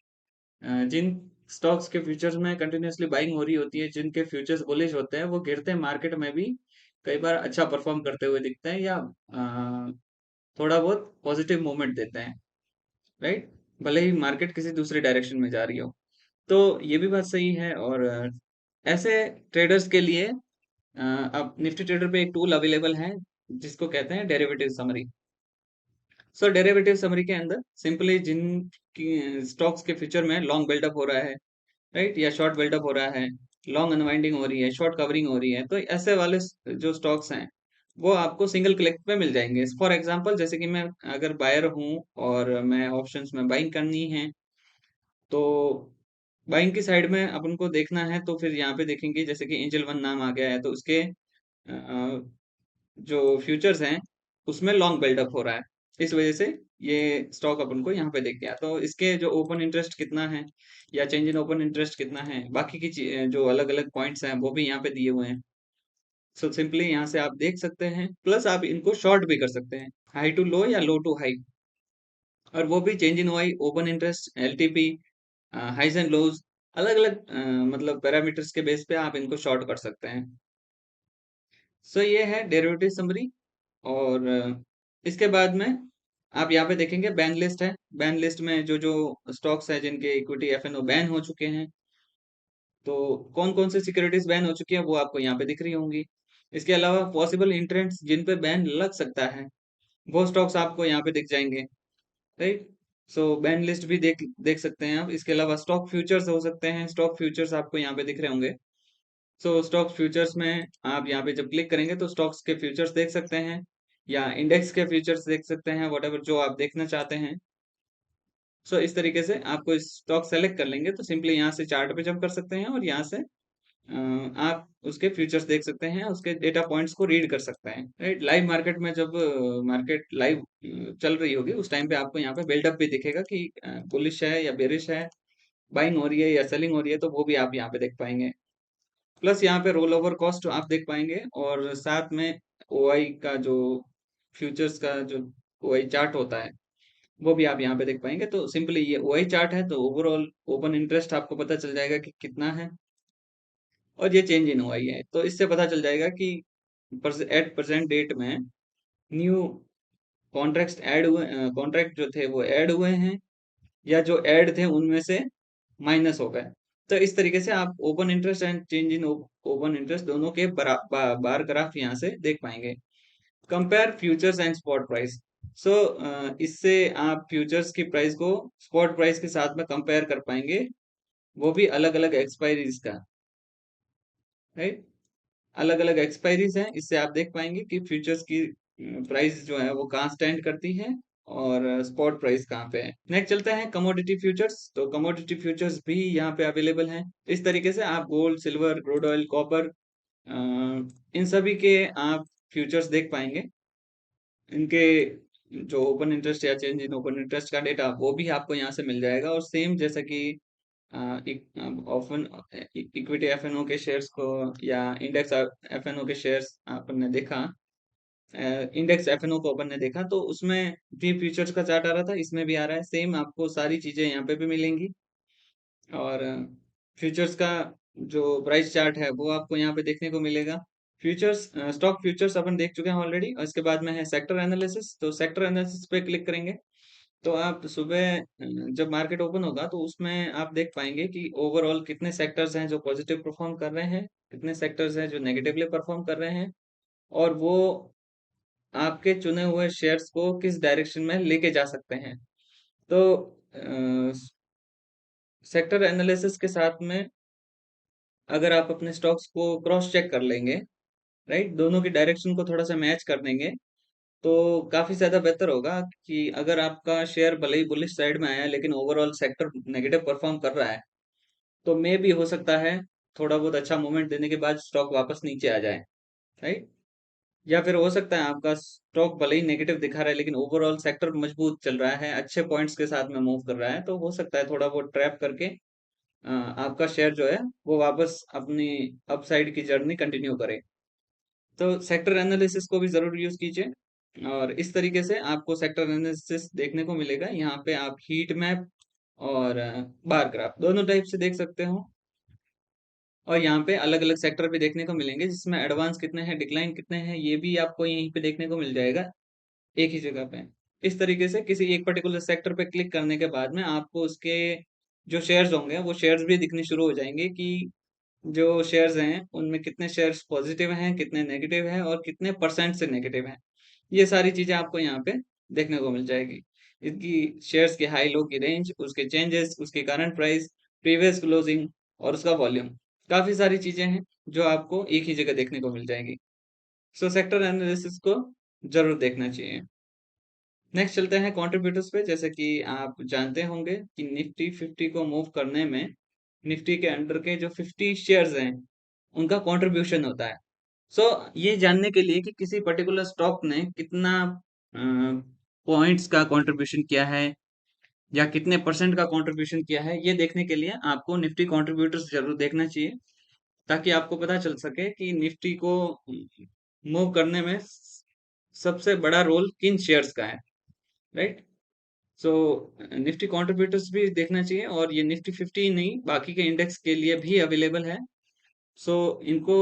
जिन स्टॉक्स के फ्यूचर्स में कंटिन्यूअसली बाइंग हो रही होती है, जिनके फ्यूचर्स बुलिश होते हैं, वो गिरते मार्केट में भी कई बार अच्छा परफॉर्म करते हुए दिखते हैं, या थोड़ा बहुत पॉजिटिव मूवमेंट देते हैं, राइट, भले ही मार्केट किसी दूसरे डायरेक्शन में जा रही हो। तो ये भी बात सही है। और ऐसे ट्रेडर्स के लिए अब निफ्टी ट्रेडर पे एक टूल अवेलेबल है जिसको कहते हैं डेरिवेटिव समरी। सो डेरिवेटिव समरी के अंदर सिंपली जिन स्टॉक्स के फ्यूचर में लॉन्ग बिल्डअप हो रहा है, राइट, या शॉर्ट बिल्डअप हो रहा है, लॉन्ग अनवाइंडिंग हो रही है, शॉर्ट कवरिंग हो रही है, तो ऐसे वाले जो स्टॉक्स हैं वो आपको सिंगल क्लिक पे मिल जाएंगे। फॉर एग्जांपल जैसे कि मैं अगर बायर हूँ और मैं ऑप्शंस में बाइंग करनी है, तो बाइंग की साइड में अपन को देखना है तो फिर यहाँ पे देखेंगे जैसे कि एंजल वन नाम आ गया है, तो उसके जो फ्यूचर्स हैं उसमें लॉन्ग बिल्डअप हो रहा है। इस वजह से ये स्टॉक अपन को यहाँ पे दिख गया। तो इसके जो ओपन इंटरेस्ट कितना है, या चेंज इन ओपन इंटरेस्ट कितना है, बाकी की जो अलग अलग पॉइंट्स हैं वो भी यहाँ पे दिए हुए हैं। सो सिंपली यहाँ से आप देख सकते हैं, प्लस आप इनको शॉर्ट भी कर सकते हैं, हाई टू लो या लो टू हाई। और वो भी change in Y, open interest, LTP, highs and lows, अलग अलग मतलब पैरामीटर्स के बेस पे आप इनको शॉर्ट कर सकते हैं। सो ये है डेरिवेटिव समरी। और इसके बाद में आप यहाँ पे देखेंगे बैन लिस्ट है। बैन लिस्ट में जो जो स्टॉक्स है जिनके इक्विटी FNO बैन हो चुके हैं, तो कौन कौन से सिक्योरिटीज बैन हो चुकी है वो आपको यहाँ पे दिख रही होंगी। इसके अलावा पॉसिबल इंट्रेंट्स जिन पे बैन लग सकता है वो स्टॉक्स आपको यहाँ पे दिख जाएंगे, राइट। सो बैन लिस्ट भी देख देख सकते हैं आप। इसके अलावा स्टॉक फ्यूचर्स हो सकते हैं, स्टॉक फ्यूचर्स आपको यहाँ पे दिख रहे होंगे। सो स्टॉक फ्यूचर्स में आप यहाँ पे जब क्लिक करेंगे तो स्टॉक्स के फ्यूचर्स देख सकते हैं, या इंडेक्स के फ्यूचर्स देख सकते हैं, वट जो आप देखना चाहते हैं। सो इस तरीके से आपको स्टॉक सेलेक्ट कर लेंगे तो सिंपली यहाँ से चार्ट पे जंप कर सकते हैं, और यहाँ से आप उसके फ्यूचर्स देख सकते हैं, उसके डेटा पॉइंट्स को रीड कर सकते हैं, राइट। लाइव मार्केट में जब मार्केट लाइव चल रही होगी उस टाइम पे आपको यहाँ पे बिल्डअप भी दिखेगा कि बुलिश है या बेरिश है, बाइंग हो रही है या सेलिंग हो रही है, तो वो भी आप यहाँ पे देख पाएंगे। प्लस यहाँ पे रोल ओवर कॉस्ट आप देख पाएंगे, और साथ में OI का जो फ्यूचर्स का जो OI चार्ट होता है वो भी आप यहाँ पे देख पाएंगे। तो सिंपली ये OI चार्ट है, तो ओवरऑल ओपन इंटरेस्ट आपको पता चल जाएगा कि कितना है। और ये चेंज इन हुआ ही है। तो इससे पता चल जाएगा कि एट प्रेजेंट डेट में न्यू कॉन्ट्रैक्ट ऐड हुए, कॉन्ट्रैक्ट जो थे वो ऐड हुए हैं, या जो ऐड थे उनमें से माइनस हो गए। तो इस तरीके से आप open interest and change in open interest दोनों के बार ग्राफ यहाँ से देख पाएंगे। Compare futures and spot price. So इससे आप फ्यूचर्स की प्राइस को स्पॉट प्राइस के साथ में कंपेयर कर पाएंगे, वो भी अलग अलग एक्सपायरीज का, राइट। अलग अलग एक्सपायरीज हैं, इससे आप देख पाएंगे कि फ्यूचर्स की प्राइस जो है वो कहाँ स्टैंड करती है और स्पॉट प्राइस कहाँ पे है। नेक्स्ट चलते हैं कमोडिटी फ्यूचर्स। तो कमोडिटी फ्यूचर्स भी यहाँ पे अवेलेबल हैं। इस तरीके से आप gold, silver, crude oil, copper, इन सभी के आप फ्यूचर्स देख पाएंगे। इनके जो ओपन इंटरेस्ट या चेंज इन ओपन इंटरेस्ट का डेटा वो भी आपको यहाँ से मिल जाएगा। और सेम जैसा कि ऑफन इक्विटी एफएनओ के शेयर्स को या इंडेक्स एफएनओ के शेयर्स आपने देखा, इंडेक्स एफएनओ को अपन ने देखा, तो उसमें भी फ्यूचर्स का चार्ट आ रहा था, इसमें भी आ रहा है। सेम आपको सारी चीजें यहाँ पे भी मिलेंगी। और फ्यूचर्स का जो प्राइस चार्ट है वो आपको यहाँ पे देखने को मिलेगा। फ्यूचर्स, स्टॉक फ्यूचर्स अपन देख चुके हैं ऑलरेडी। और इसके बाद में है सेक्टर एनालिसिस। तो सेक्टर एनालिसिस पे क्लिक करेंगे तो आप सुबह जब मार्केट ओपन होगा तो उसमें आप देख पाएंगे कि ओवरऑल कितने सेक्टर्स हैं जो पॉजिटिव परफॉर्म कर रहे हैं, कितने सेक्टर्स हैं जो नेगेटिवली परफॉर्म कर रहे हैं, और वो आपके चुने हुए शेयर्स को किस डायरेक्शन में लेके जा सकते हैं। तो सेक्टर एनालिसिस के साथ में अगर आप अपने स्टॉक्स को क्रॉस चेक कर लेंगे, राइट, दोनों की डायरेक्शन को थोड़ा सा मैच कर देंगे, तो काफी ज्यादा बेहतर होगा कि अगर आपका शेयर भले ही बुलिश साइड में आया है लेकिन ओवरऑल सेक्टर नेगेटिव परफॉर्म कर रहा है, तो मे भी हो सकता है थोड़ा बहुत अच्छा मूवमेंट देने के बाद स्टॉक वापस नीचे आ जाए, राइट। या फिर हो सकता है आपका स्टॉक भले ही नेगेटिव दिखा रहा है लेकिन ओवरऑल सेक्टर मजबूत चल रहा है, अच्छे पॉइंट्स के साथ में मूव कर रहा है, तो हो सकता है थोड़ा बहुत ट्रैप करके आपका शेयर जो है वो वापस अपनी अपसाइड की जर्नी कंटिन्यू करे। तो सेक्टर एनालिसिस को भी जरूर यूज कीजिए। और इस तरीके से आपको सेक्टर एनालिसिस देखने को मिलेगा। यहाँ पे आप हीट मैप और बार ग्राफ दोनों टाइप से देख सकते हो। और यहाँ पे अलग अलग सेक्टर भी देखने को मिलेंगे जिसमें एडवांस कितने हैं, डिक्लाइन कितने हैं, ये भी आपको यहीं पे देखने को मिल जाएगा एक ही जगह पे। इस तरीके से किसी एक पर्टिकुलर सेक्टर पे क्लिक करने के बाद में आपको उसके जो शेयर्स होंगे वो शेयर्स भी दिखने शुरू हो जाएंगे कि जो शेयर्स हैं उनमें कितने शेयर्स पॉजिटिव हैं, कितने नेगेटिव हैं, और कितने परसेंट से नेगेटिव हैं। ये सारी चीजें आपको यहाँ पे देखने को मिल जाएगी। इसकी शेयर्स की हाई लो की रेंज, उसके चेंजेस, उसकी करंट प्राइस, प्रीवियस क्लोजिंग, और उसका वॉल्यूम, काफी सारी चीजें हैं जो आपको एक ही जगह देखने को मिल जाएगी। सो सेक्टर एनालिसिस को जरूर देखना चाहिए। नेक्स्ट चलते हैं कंट्रीब्यूटर्स पे। जैसे कि आप जानते होंगे कि निफ्टी 50 को मूव करने में निफ्टी के अंडर के जो 50 शेयर्स हैं उनका कंट्रीब्यूशन होता है। सो ये जानने के लिए कि किसी पर्टिकुलर स्टॉक ने कितना पॉइंट्स का कंट्रीब्यूशन किया है या कितने परसेंट का कंट्रीब्यूशन किया है, ये देखने के लिए आपको निफ्टी कंट्रीब्यूटर्स जरूर देखना चाहिए, ताकि आपको पता चल सके कि निफ्टी को मूव करने में सबसे बड़ा रोल किन शेयर्स का है, राइट। सो निफ्टी कंट्रीब्यूटर्स भी देखना चाहिए। और ये निफ्टी 50 ही नहीं, बाकी के इंडेक्स के लिए भी अवेलेबल है। सो इनको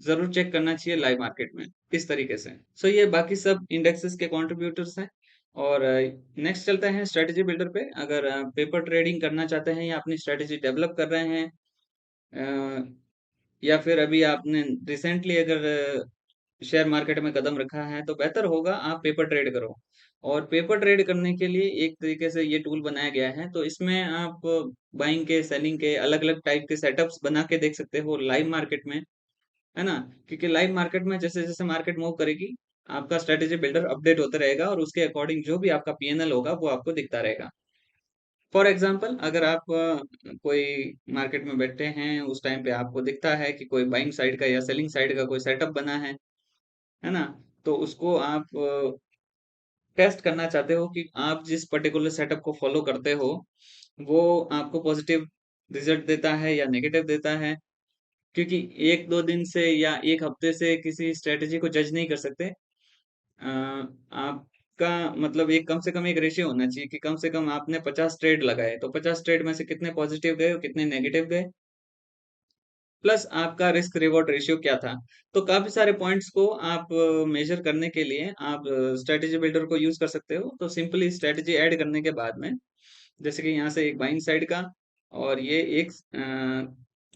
जरूर चेक करना चाहिए लाइव मार्केट में इस तरीके से। सो ये बाकी सब इंडेक्सेस के कंट्रीब्यूटर्स हैं। और नेक्स्ट चलते हैं स्ट्रेटेजी बिल्डर पे। अगर पेपर ट्रेडिंग करना चाहते हैं या अपनी स्ट्रेटेजी डेवलप कर रहे हैं, अ, या फिर अभी आपने रिसेंटली अगर शेयर मार्केट में कदम रखा है, तो बेहतर होगा आप पेपर ट्रेड करो। और पेपर ट्रेड करने के लिए एक तरीके से ये टूल बनाया गया है, तो इसमें आप बाइंग के, सेलिंग के अलग अलग टाइप के सेटअप्स बना के देख सकते हो लाइव मार्केट में, है ना। क्योंकि लाइव मार्केट में जैसे जैसे मार्केट मूव करेगी, आपका स्ट्रेटेजी बिल्डर अपडेट होता रहेगा और उसके अकॉर्डिंग जो भी आपका पीएनएल होगा वो आपको दिखता रहेगा। फॉर एग्जाम्पल, अगर आप कोई मार्केट में बैठे हैं, उस टाइम पे आपको दिखता है कि कोई बाइंग साइड का या सेलिंग साइड का कोई सेटअप बना है ना। तो उसको आप टेस्ट करना चाहते हो कि आप जिस पर्टिकुलर सेटअप को फॉलो करते हो वो आपको पॉजिटिव रिजल्ट देता है या नेगेटिव देता है। क्योंकि एक दो दिन से या एक हफ्ते से किसी स्ट्रेटेजी को जज नहीं कर सकते। आपका मतलब एक कम से कम एक रेशियो होना चाहिए कि कम से कम आपने 50 ट्रेड लगाए, तो 50 ट्रेड में से कितने पॉजिटिव गए और कितने नेगेटिव गए। प्लस आपका रिस्क रिवॉर्ड रेशियो क्या था। तो काफी सारे पॉइंट्स को आप मेजर करने के लिए आप स्ट्रेटेजी बिल्डर को यूज कर सकते हो। तो सिंपली स्ट्रेटेजी ऐड करने के बाद में, जैसे कि यहाँ से एक बाइंग साइड का, और ये एक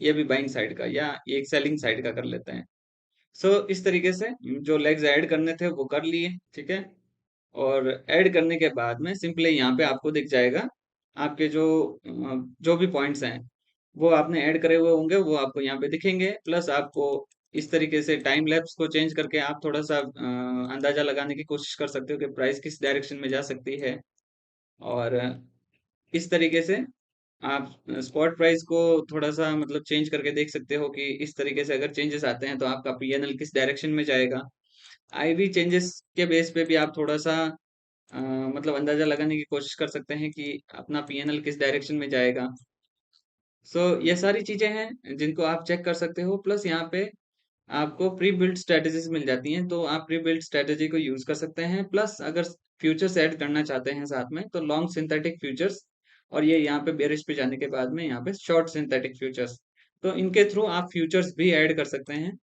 ये भी बाइंग साइड का, या एक सेलिंग साइड का कर लेते हैं। सो इस तरीके से जो लेग्स ऐड करने थे वो कर लिए, ठीक है। और ऐड करने के बाद में सिंपली यहाँ पे आपको दिख जाएगा आपके जो भी पॉइंट्स हैं वो आपने ऐड करे हुए होंगे, वो आपको यहाँ पे दिखेंगे। प्लस आपको इस तरीके से टाइम लैप्स को चेंज करके आप थोड़ा सा अंदाजा लगाने की कोशिश कर सकते हो कि प्राइस किस डायरेक्शन में जा सकती है। और इस तरीके से आप स्पॉट प्राइस को थोड़ा सा मतलब चेंज करके देख सकते हो कि इस तरीके से अगर चेंजेस आते हैं तो आपका पीएनएल किस डायरेक्शन में जाएगा। आईवी चेंजेस के बेस पे भी आप थोड़ा सा मतलब अंदाजा लगाने की कोशिश कर सकते हैं कि अपना पीएनएल किस डायरेक्शन में जाएगा। सो ये सारी चीजें हैं जिनको आप चेक कर सकते हो। प्लस यहाँ पे आपको प्री बिल्ट स्ट्रेटेजीज मिल जाती हैं, तो आप प्री बिल्ट स्ट्रेटेजी को यूज कर सकते हैं। प्लस अगर फ्यूचर्स ऐड करना चाहते हैं साथ में, तो लॉन्ग सिंथेटिक फ्यूचर्स, और ये यहाँ पे बेरिश पे जाने के बाद में यहाँ पे शॉर्ट सिंथेटिक फ्यूचर्स, तो इनके थ्रू आप फ्यूचर्स भी ऐड कर सकते हैं।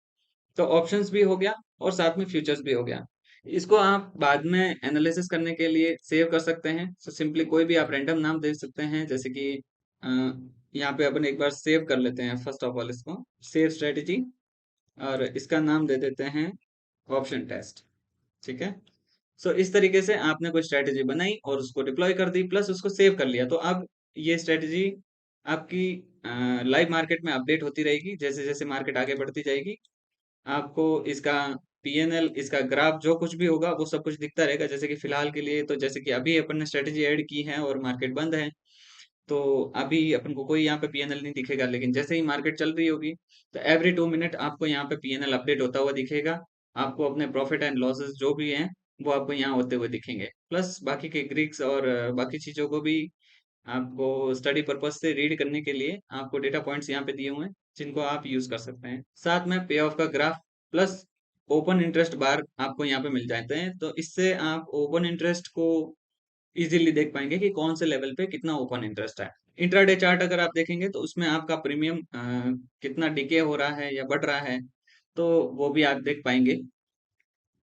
तो ऑप्शंस भी हो गया और साथ में फ्यूचर्स भी हो गया। इसको आप बाद में एनालिसिस करने के लिए सेव कर सकते हैं। तो सिंपली कोई भी आप रैंडम नाम दे सकते हैं, जैसे कि अ, यहाँ पे अपन एक बार सेव कर लेते हैं फर्स्ट ऑफ ऑल इसको, सेव स्ट्रेटेजी, और इसका नाम दे देते हैं ऑप्शन टेस्ट, ठीक है। सो इस तरीके से आपने कोई स्ट्रेटेजी बनाई और उसको डिप्लॉय कर दी, प्लस उसको सेव कर लिया। तो अब ये स्ट्रेटेजी आपकी लाइव मार्केट में अपडेट होती रहेगी, जैसे जैसे मार्केट आगे बढ़ती जाएगी आपको इसका पीएनएल, इसका ग्राफ, जो कुछ भी होगा वो सब कुछ दिखता रहेगा। जैसे कि फिलहाल के लिए तो जैसे कि अभी अपन ने स्ट्रेटेजी ऐड की है और मार्केट बंद है, तो अभी अपन को कोई यहाँ पे पीएनएल नहीं दिखेगा। लेकिन जैसे ही मार्केट चल रही होगी तो एवरी 2 मिनट आपको यहाँ पे पीएनएल अपडेट होता हुआ दिखेगा। आपको अपने प्रॉफिट एंड लॉसेस जो भी हैं वो आपको यहाँ होते हुए दिखेंगे। प्लस बाकी के ग्रीक्स और बाकी चीजों को भी आपको स्टडी पर्पज से रीड करने के लिए आपको डेटा पॉइंट्स यहाँ पे दिए हुए हैं, जिनको आप यूज कर सकते हैं। साथ में पे ऑफ का ग्राफ प्लस ओपन इंटरेस्ट बार आपको यहाँ पे मिल जाते हैं। तो इससे आप ओपन इंटरेस्ट को इजीली देख पाएंगे कि कौन से लेवल पे कितना ओपन इंटरेस्ट है। इंट्राडे चार्ट अगर आप देखेंगे तो उसमें आपका प्रीमियम कितना डिके हो रहा है या बढ़ रहा है, तो वो भी आप देख पाएंगे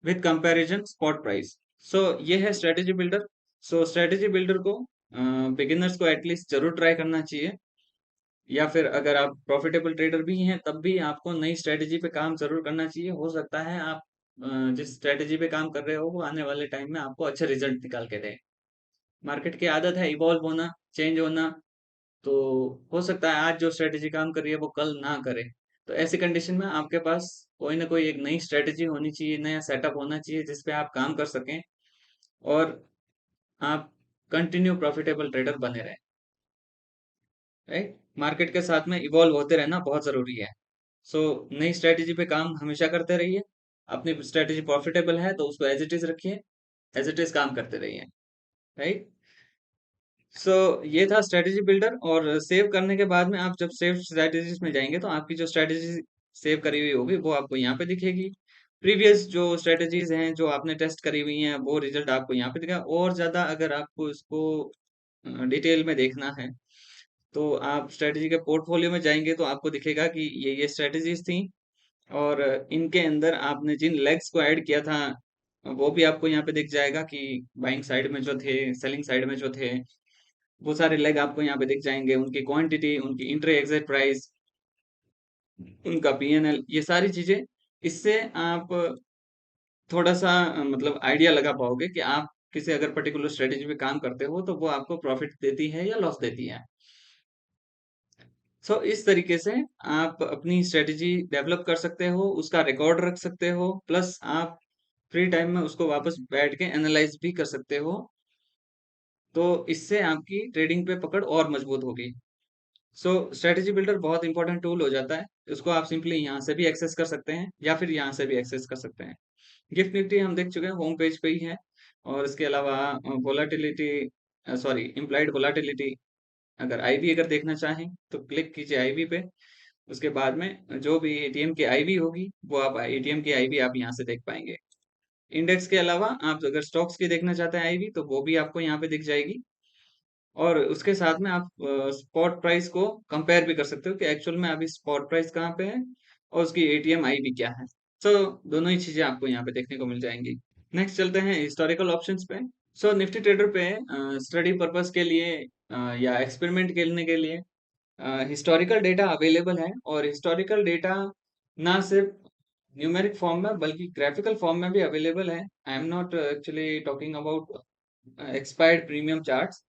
विद कंपैरिजन स्पॉट प्राइस। सो ये है स्ट्रेटेजी बिल्डर। सो स्ट्रेटेजी बिल्डर को बिगिनर्स को एटलीस्ट जरूर ट्राई करना चाहिए, या फिर अगर आप प्रॉफिटेबल ट्रेडर भी हैं तब भी आपको नई स्ट्रेटेजी पे काम जरूर करना चाहिए। हो सकता है आप जिस स्ट्रेटेजी पे काम कर रहे हो वो आने वाले टाइम में आपको अच्छे रिजल्ट निकाल के दे। मार्केट की आदत है इवॉल्व होना, चेंज होना। तो हो सकता है आज जो स्ट्रेटेजी काम कर रही है वो कल ना करे। तो ऐसी कंडीशन में आपके पास कोई ना कोई एक नई स्ट्रेटेजी होनी चाहिए, नया सेटअप होना चाहिए जिसपे आप काम कर सकें और आप कंटिन्यू प्रॉफिटेबल ट्रेडर बने रहें। राइट, मार्केट के साथ में इवॉल्व होते रहना बहुत जरूरी है। सो नई स्ट्रेटेजी पे काम हमेशा करते रहिए। अपनी स्ट्रेटेजी प्रॉफिटेबल है तो उसको एज इट इज रखिए, एज इट इज काम करते रहिए। राइट। सो ये था स्ट्रेटेजी बिल्डर। और सेव करने के बाद में आप जब सेव स्ट्रेटेजीज में जाएंगे तो आपकी जो स्ट्रेटेजी सेव करी हुई होगी वो आपको यहाँ पे दिखेगी। प्रीवियस जो स्ट्रेटेजीज हैं जो आपने टेस्ट करी हुई हैं वो रिजल्ट आपको यहाँ पे दिखा। और ज्यादा अगर आपको इसको डिटेल में देखना है तो आप स्ट्रेटेजी के पोर्टफोलियो में जाएंगे तो आपको दिखेगा कि ये स्ट्रेटेजीज थी, और इनके अंदर आपने जिन लेग्स को ऐड किया था वो भी आपको यहाँ पे दिख जाएगा कि बाइंग साइड में जो थे, सेलिंग साइड में जो थे, वो सारे लेग आपको यहाँ पे दिख जाएंगे। उनकी क्वांटिटी, उनकी इंट्रा एग्जिट प्राइस, उनका पीएनएल, ये सारी चीजें। इससे आप थोड़ा सा मतलब आइडिया लगा पाओगे कि आप किसी अगर पर्टिकुलर स्ट्रेटेजी पे काम करते हो तो वो आपको प्रॉफिट देती है या लॉस देती है। सो इस तरीके से आप अपनी स्ट्रेटेजी डेवलप कर सकते हो, उसका रिकॉर्ड रख सकते हो, प्लस आप फ्री टाइम में उसको वापस बैठ के एनालाइज भी कर सकते हो। तो इससे आपकी ट्रेडिंग पे पकड़ और मजबूत होगी। सो स्ट्रेटेजी बिल्डर बहुत इंपॉर्टेंट टूल हो जाता है। उसको आप सिंपली यहाँ से भी एक्सेस कर सकते हैं या फिर यहाँ से भी एक्सेस कर सकते हैं। गिफ्ट निफ्टी हम देख चुके हैं, होम पेज पे ही है। और इसके अलावा वोलाटिलिटी, सॉरी इम्प्लाइड वोलाटिलिटी, अगर आईवी अगर देखना चाहें तो क्लिक कीजिए आईवी पे। उसके बाद में जो भी एटीएम की आईवी होगी वो आप एटीएम की आईवी आप यहाँ से देख पाएंगे। इंडेक्स के अलावा आप अगर स्टॉक्स की देखना चाहते हैं आईवी तो वो भी आपको यहाँ पे दिख जाएगी। और उसके साथ में आप स्पॉट प्राइस को कंपेयर भी कर सकते हो कि एक्चुअल में अभी स्पॉट प्राइस कहाँ पे है और उसकी एटीएम आईडी क्या है। सो दोनों ही चीजें आपको यहाँ पे देखने को मिल जाएंगी। नेक्स्ट चलते हैं हिस्टोरिकल ऑप्शंस पे। सो निफ्टी ट्रेडर पे स्टडी पर्पस के लिए या एक्सपेरिमेंट खेलने के लिए हिस्टोरिकल डेटा अवेलेबल है, और हिस्टोरिकल डेटा ना सिर्फ न्यूमेरिक फॉर्म में बल्कि ग्राफिकल फॉर्म में भी अवेलेबल है। I am not actually talking about expired premium charts.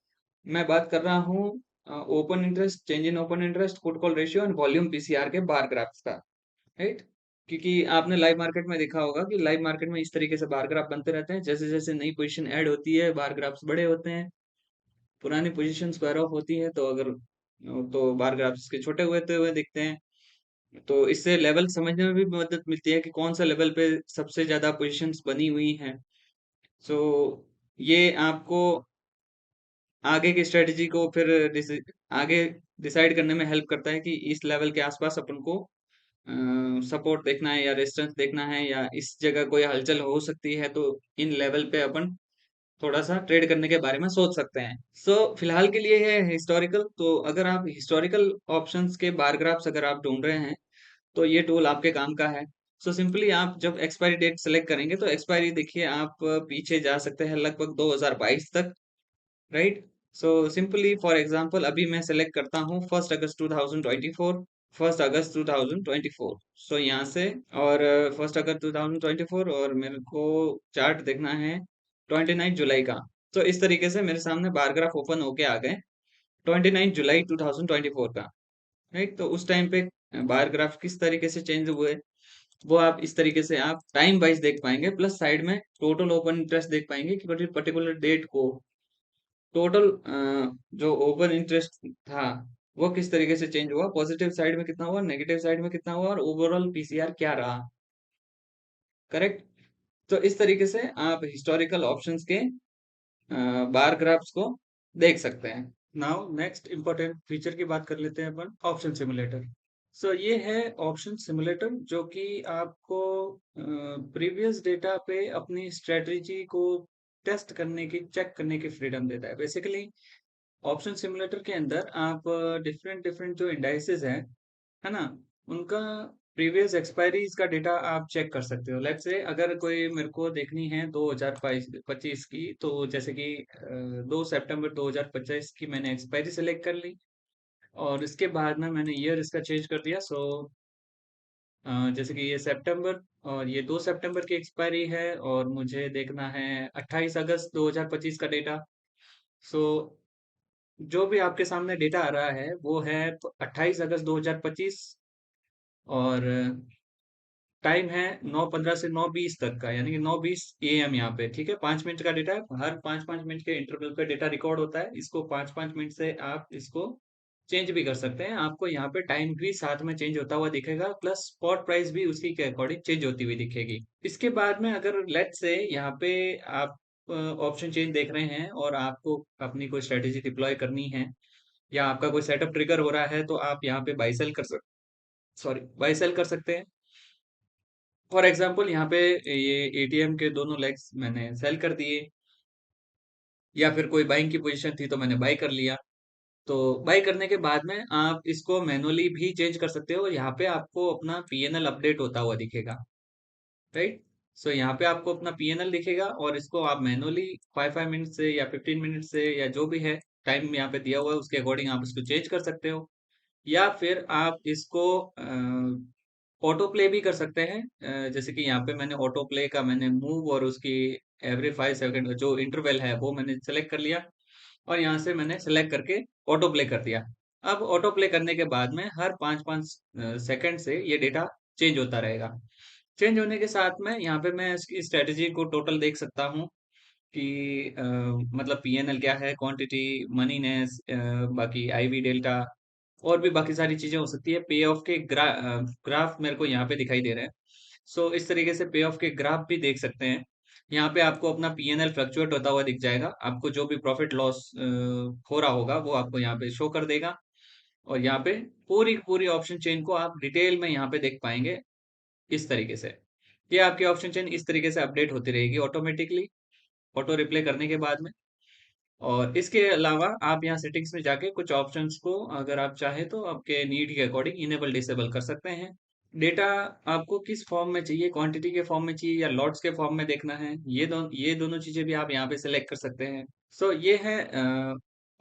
मैं बात कर रहा हूँ open interest, change in open interest, put call ratio and volume PCR के बार ग्राफ्स का, राइट। क्योंकि आपने लाइव मार्केट में देखा होगा कि लाइव मार्केट में इस तरीके से बार ग्राफ बनते रहते हैं, जैसे जैसे नई पोजीशन ऐड होती है बार ग्राफ्स बड़े होते हैं, पुरानी पोजीशन स्क्वायर ऑफ होती है तो अगर तो बार ग्राफ्स के छोटे हुए दिखते हैं। तो इससे लेवल समझने में भी मदद मिलती है कि कौन सा लेवल पे सबसे ज्यादा पोजीशंस बनी हुई हैं। सो ये आपको आगे की स्ट्रेटजी को फिर आगे डिसाइड करने में हेल्प करता है कि इस लेवल के आसपास अपन को सपोर्ट देखना है या रेजिस्टेंस देखना है, या इस जगह कोई हलचल हो सकती है तो इन लेवल पे अपन थोड़ा सा ट्रेड करने के बारे में सोच सकते हैं। सो फिलहाल के लिए है हिस्टोरिकल। तो अगर आप हिस्टोरिकल ऑप्शंस के बार ग्राफ्स अगर आप ढूंढ रहे हैं तो ये टूल आपके काम का है। सो सिंपली आप जब एक्सपायरी डेट सेलेक्ट करेंगे तो एक्सपायरी देखिए आप पीछे जा सकते हैं लगभग 2022 तक, right. So simply for example अभी मैं सेलेक्ट करता हूँ 1 अगस्त 2024, 1 अगस्त 2024। सो यहाँ से और 1 अगस्त 2024, और मेरे को चार्ट देखना है 29 जुलाई का। तो इस तरीके से मेरे सामने बार ग्राफ ओपन होके आ गए 29 जुलाई 2024 का, राइट। तो उस टाइम पे बार ग्राफ किस तरीके से चेंज हुए वो आप इस तरीके से आप टाइम वाइज देख पाएंगे, प्लस साइड में टोटल ओपन इंटरेस्ट देख पाएंगे कि पर्टिकुलर डेट को टोटल जो ओपन इंटरेस्ट था वो किस तरीके से चेंज हुआ, पॉजिटिव साइड में कितना हुआ, नेगेटिव साइड में कितना हुआ, और ओवरऑल पीसीआर क्या रहा, करेक्ट। तो इस तरीके से आप हिस्टोरिकल ऑप्शंस के बार ग्राफ्स को देख सकते हैं। नाउ नेक्स्ट इंपॉर्टेंट फीचर की बात कर लेते हैं अपन, ऑप्शन सिमुलेटर। सो ये है ऑप्शन सिमुलेटर जो कि आपको प्रीवियस डेटा पे अपनी स्ट्रेटजी को टेस्ट करने की, चेक करने की फ्रीडम देता है। बेसिकली ऑप्शन सिमुलेटर के अंदर आप डिफरेंट डिफरेंट जो इंडाइसेस हैं, है ना, उनका प्रीवियस एक्सपायरीज का डेटा आप चेक कर सकते हो। लेट्स से अगर कोई मेरे को देखनी है 2025 की, तो जैसे कि 2 सितंबर 2025 की मैंने एक्सपायरी सेलेक्ट कर ली, और इसके बाद में मैंने ईयर इसका चेंज कर दिया। सो जैसे कि ये सितंबर, और ये 2 सितंबर की एक्सपायरी है, और मुझे देखना है 28 अगस्त 2025 का डेटा। सो जो भी आपके सामने डेटा आ रहा है वो है 28 अगस्त 2025, और टाइम है 9:15 से 9:20 तक का, यानी कि 9:20 AM यहाँ पे, ठीक है। 5 मिनट का डेटा है, हर 5-5 मिनट के इंटरवल पे डेटा रिकॉर्ड होता है। इसको 5-5 मिनट से आप इसको चेंज भी कर सकते हैं। आपको यहाँ पे टाइम भी साथ में चेंज होता हुआ दिखेगा, प्लस स्पॉट प्राइस भी उसी के अकॉर्डिंग चेंज होती हुई दिखेगी। इसके बाद में अगर लेट्स से यहाँ पे आप ऑप्शन चेंज देख रहे हैं और आपको अपनी कोई स्ट्रेटेजी डिप्लॉय करनी है, या आपका कोई सेटअप ट्रिगर हो रहा है, तो आप यहाँ पे बाई सेल कर सकते हैं। फॉर एग्जाम्पल यहाँ पे ये एटीएम के दोनों लेग्स मैंने सेल कर दिए, या फिर कोई बाइंग की पोजीशन थी तो मैंने बाई कर लिया। तो बाई करने के बाद में आप इसको मैनुअली भी चेंज कर सकते हो, यहाँ पे आपको अपना पीएनएल अपडेट होता हुआ दिखेगा, राइट। सो यहाँ पे आपको अपना पीएनएल दिखेगा, और इसको आप मैनुअली 5-5 मिनट से या 15 मिनट से, या जो भी है टाइम यहाँ पे दिया हुआ है उसके अकॉर्डिंग आप इसको चेंज कर सकते हो। या फिर आप इसको ऑटो प्ले भी कर सकते हैं। जैसे कि यहाँ पे मैंने ऑटो प्ले का मैंने मूव और उसकी एवरी 5 सेकंड जो इंटरवल है वो मैंने सेलेक्ट कर लिया, और यहाँ से मैंने सेलेक्ट करके ऑटो प्ले कर दिया। अब ऑटो प्ले करने के बाद में हर 5-5 सेकंड से ये डेटा चेंज होता रहेगा। चेंज होने के साथ में यहाँ पे मैं इसकी स्ट्रेटेजी को टोटल देख सकता हूँ कि मतलब पीएनएल क्या है, क्वांटिटी, मनीनेस, बाकी आईवी डेल्टा, और भी बाकी सारी चीजें हो सकती है। पे ऑफ के ग्राफ मेरे को यहाँ पे दिखाई दे रहे हैं। सो इस तरीके से पे ऑफ के ग्राफ भी देख सकते हैं। यहाँ पे आपको अपना पीएनएल फ्लक्चुएट होता हुआ दिख जाएगा, आपको जो भी प्रॉफिट लॉस हो रहा होगा वो आपको यहाँ पे शो कर देगा। और यहाँ पे पूरी पूरी ऑप्शन चेन को आप डिटेल में यहाँ पे देख पाएंगे इस तरीके से। ये आपकी ऑप्शन चेन इस तरीके से अपडेट होती रहेगी ऑटोमेटिकली, ऑटो रिप्ले करने के बाद में। और इसके अलावा आप यहाँ सेटिंग्स में जाके कुछ ऑप्शंस को अगर आप चाहें तो आपके नीड के अकॉर्डिंग इनेबल डिसेबल कर सकते हैं। डेटा आपको किस फॉर्म में चाहिए, क्वांटिटी के फॉर्म में चाहिए या लॉट्स के फॉर्म में देखना है, ये दोनों चीजें भी आप यहाँ पे सिलेक्ट कर सकते हैं। सो ये है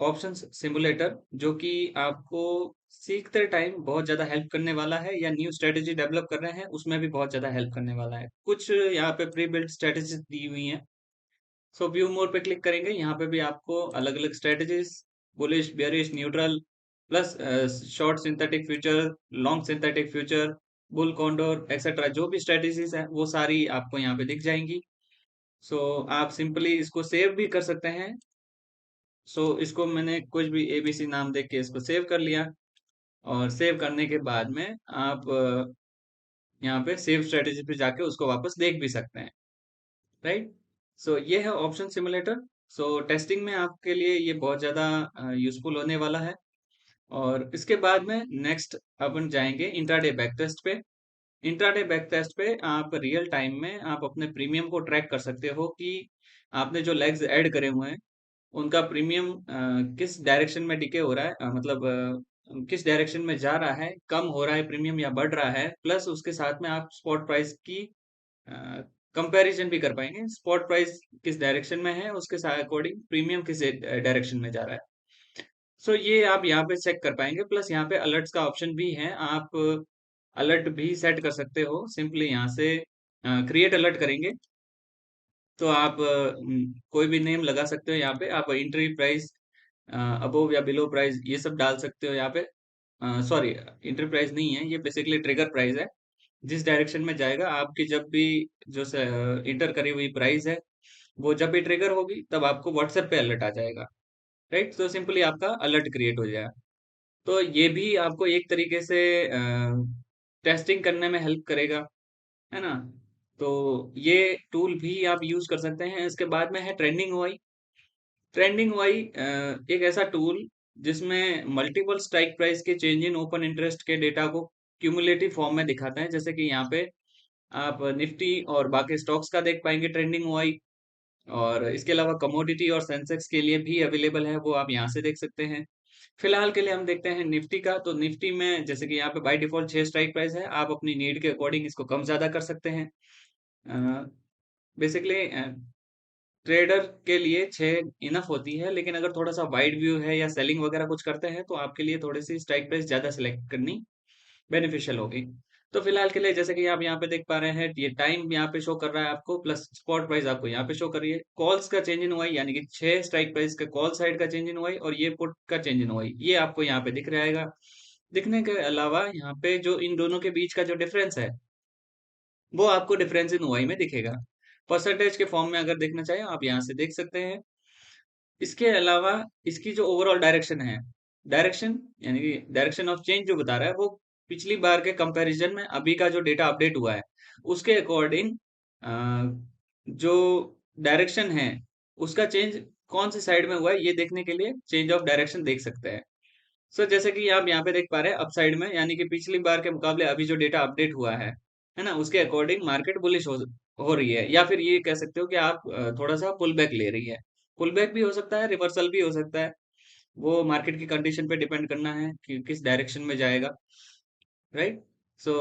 ऑप्शंस सिमुलेटर, जो कि आपको सीखते टाइम बहुत ज़्यादा हेल्प करने वाला है, या न्यू स्ट्रेटेजी डेवलप कर रहे हैं उसमें भी बहुत ज़्यादा हेल्प करने वाला है। कुछ यहाँ पे प्री बिल्ट स्ट्रेटेजी दी हुई हैं। सो व्यू मोर पे क्लिक करेंगे, यहाँ पे भी आपको अलग अलग strategies, bullish, bearish, neutral, plus short synthetic future, long synthetic future, bull condor etcetera, जो भी स्ट्रेटेजीज है वो सारी आपको यहाँ पे दिख जाएंगी। सो आप सिंपली इसको सेव भी कर सकते हैं। सो इसको मैंने कुछ भी एबीसी नाम देख के इसको सेव कर लिया, और सेव करने के बाद में आप यहाँ पे सेव स्ट्रेटेजी पे जाके उसको वापस देख भी सकते हैं। राइट। सो ये है ऑप्शन सिमुलेटर। सो टेस्टिंग में आपके लिए ये बहुत ज़्यादा यूजफुल होने वाला है। और इसके बाद में नेक्स्ट अपन जाएंगे इंट्राडे बैक टेस्ट पे। इंट्राडे बैक टेस्ट पे आप रियल टाइम में आप अपने प्रीमियम को ट्रैक कर सकते हो कि आपने जो लेग्स ऐड करे हुए हैं उनका प्रीमियम किस डायरेक्शन में डिके हो रहा है, मतलब किस डायरेक्शन में जा रहा है, कम हो रहा है प्रीमियम या बढ़ रहा है। प्लस उसके साथ में आप स्पॉट प्राइस की कंपैरिजन भी कर पाएंगे, स्पॉट प्राइस किस डायरेक्शन में है उसके साथ अकॉर्डिंग प्रीमियम किस डायरेक्शन में जा रहा है। सो ये आप यहाँ पे चेक कर पाएंगे। प्लस यहाँ पे अलर्ट्स का ऑप्शन भी है, आप अलर्ट भी सेट कर सकते हो। सिंपली यहाँ से क्रिएट अलर्ट करेंगे तो आप कोई भी नेम लगा सकते हो। यहाँ पे आप एंट्री प्राइस, अबोव या बिलो प्राइस, ये सब डाल सकते हो यहाँ पे। सॉरी, एंट्री प्राइस नहीं है, ये बेसिकली ट्रिगर प्राइस है। जिस डायरेक्शन में जाएगा आपकी जब भी जो इंटर करी हुई प्राइस है, वो जब भी ट्रिगर होगी तब आपको व्हाट्सएप पे अलर्ट आ जाएगा। राइट। तो सिंपली आपका अलर्ट क्रिएट हो जाएगा। तो ये भी आपको एक तरीके से टेस्टिंग करने में हेल्प करेगा, है ना। तो ये टूल भी आप यूज कर सकते हैं। इसके बाद में है ट्रेंडिंग ओआई। ट्रेंडिंग ओआई एक ऐसा टूल जिसमें मल्टीपल स्ट्राइक प्राइस के चेंज इन ओपन इंटरेस्ट के डेटा को क्यूमुलेटिव फॉर्म में दिखाता है। जैसे कि यहाँ पे आप निफ्टी और बाकी स्टॉक्स का देख पाएंगे ट्रेंडिंग ओआई। और इसके अलावा कमोडिटी और सेंसेक्स के लिए भी अवेलेबल है, वो आप यहाँ से देख सकते हैं। फिलहाल के लिए हम देखते हैं निफ्टी का। तो निफ्टी में जैसे कि यहाँ पे बाय डिफॉल्ट 6 स्ट्राइक प्राइस है, आप अपनी नीड के अकॉर्डिंग इसको कम ज्यादा कर सकते हैं। बेसिकली ट्रेडर के लिए 6 इनफ होती है, लेकिन अगर थोड़ा सा वाइड व्यू है या सेलिंग वगैरह कुछ करते हैं तो आपके लिए थोड़ी सी स्ट्राइक प्राइस ज्यादा सिलेक्ट करनी बेनिफिशियल होगी। तो फिलहाल के लिए जैसे कि आप यहाँ पे देख पा रहे हैं, ये टाइम यहाँ पे शो कर रहा है आपको, प्लस स्पॉट प्राइस आपको यहाँ पे शो कर रही है। कॉल्स का चेंज इन हुआ है, यानी कि 6 स्ट्राइक प्राइस का कॉल साइड का चेंज इन हुआ है, और ये पुट का चेंज इन हुआ है, ये आपको यहाँ पे दिख रहेगा। दिखने के अलावा यहाँ पे जो इन दोनों के बीच का जो डिफरेंस है वो आपको डिफरेंस इन ओआई में दिखेगा। परसेंटेज के फॉर्म में अगर देखना चाहें आप यहाँ से देख सकते हैं। इसके अलावा इसकी जो ओवरऑल डायरेक्शन है, डायरेक्शन यानी कि डायरेक्शन ऑफ चेंज जो बता रहा है, वो पिछली बार के कंपैरिजन में अभी का जो डेटा अपडेट हुआ है उसके अकॉर्डिंग जो डायरेक्शन है उसका चेंज कौन सी साइड में हुआ है, ये देखने के लिए चेंज ऑफ डायरेक्शन देख सकते हैं। सो जैसे कि आप यहाँ पे देख पा रहे हैं अप साइड में, यानी कि पिछली बार के मुकाबले अभी जो डेटा अपडेट हुआ है ना, उसके अकॉर्डिंग मार्केट बुलिश हो रही है, या फिर ये कह सकते हो कि आप थोड़ा सा पुल बैक ले रही है। पुल बैक भी हो सकता है, रिवर्सल भी हो सकता है, वो मार्केट की कंडीशन पे डिपेंड करना है कि किस डायरेक्शन में जाएगा। राइट। सो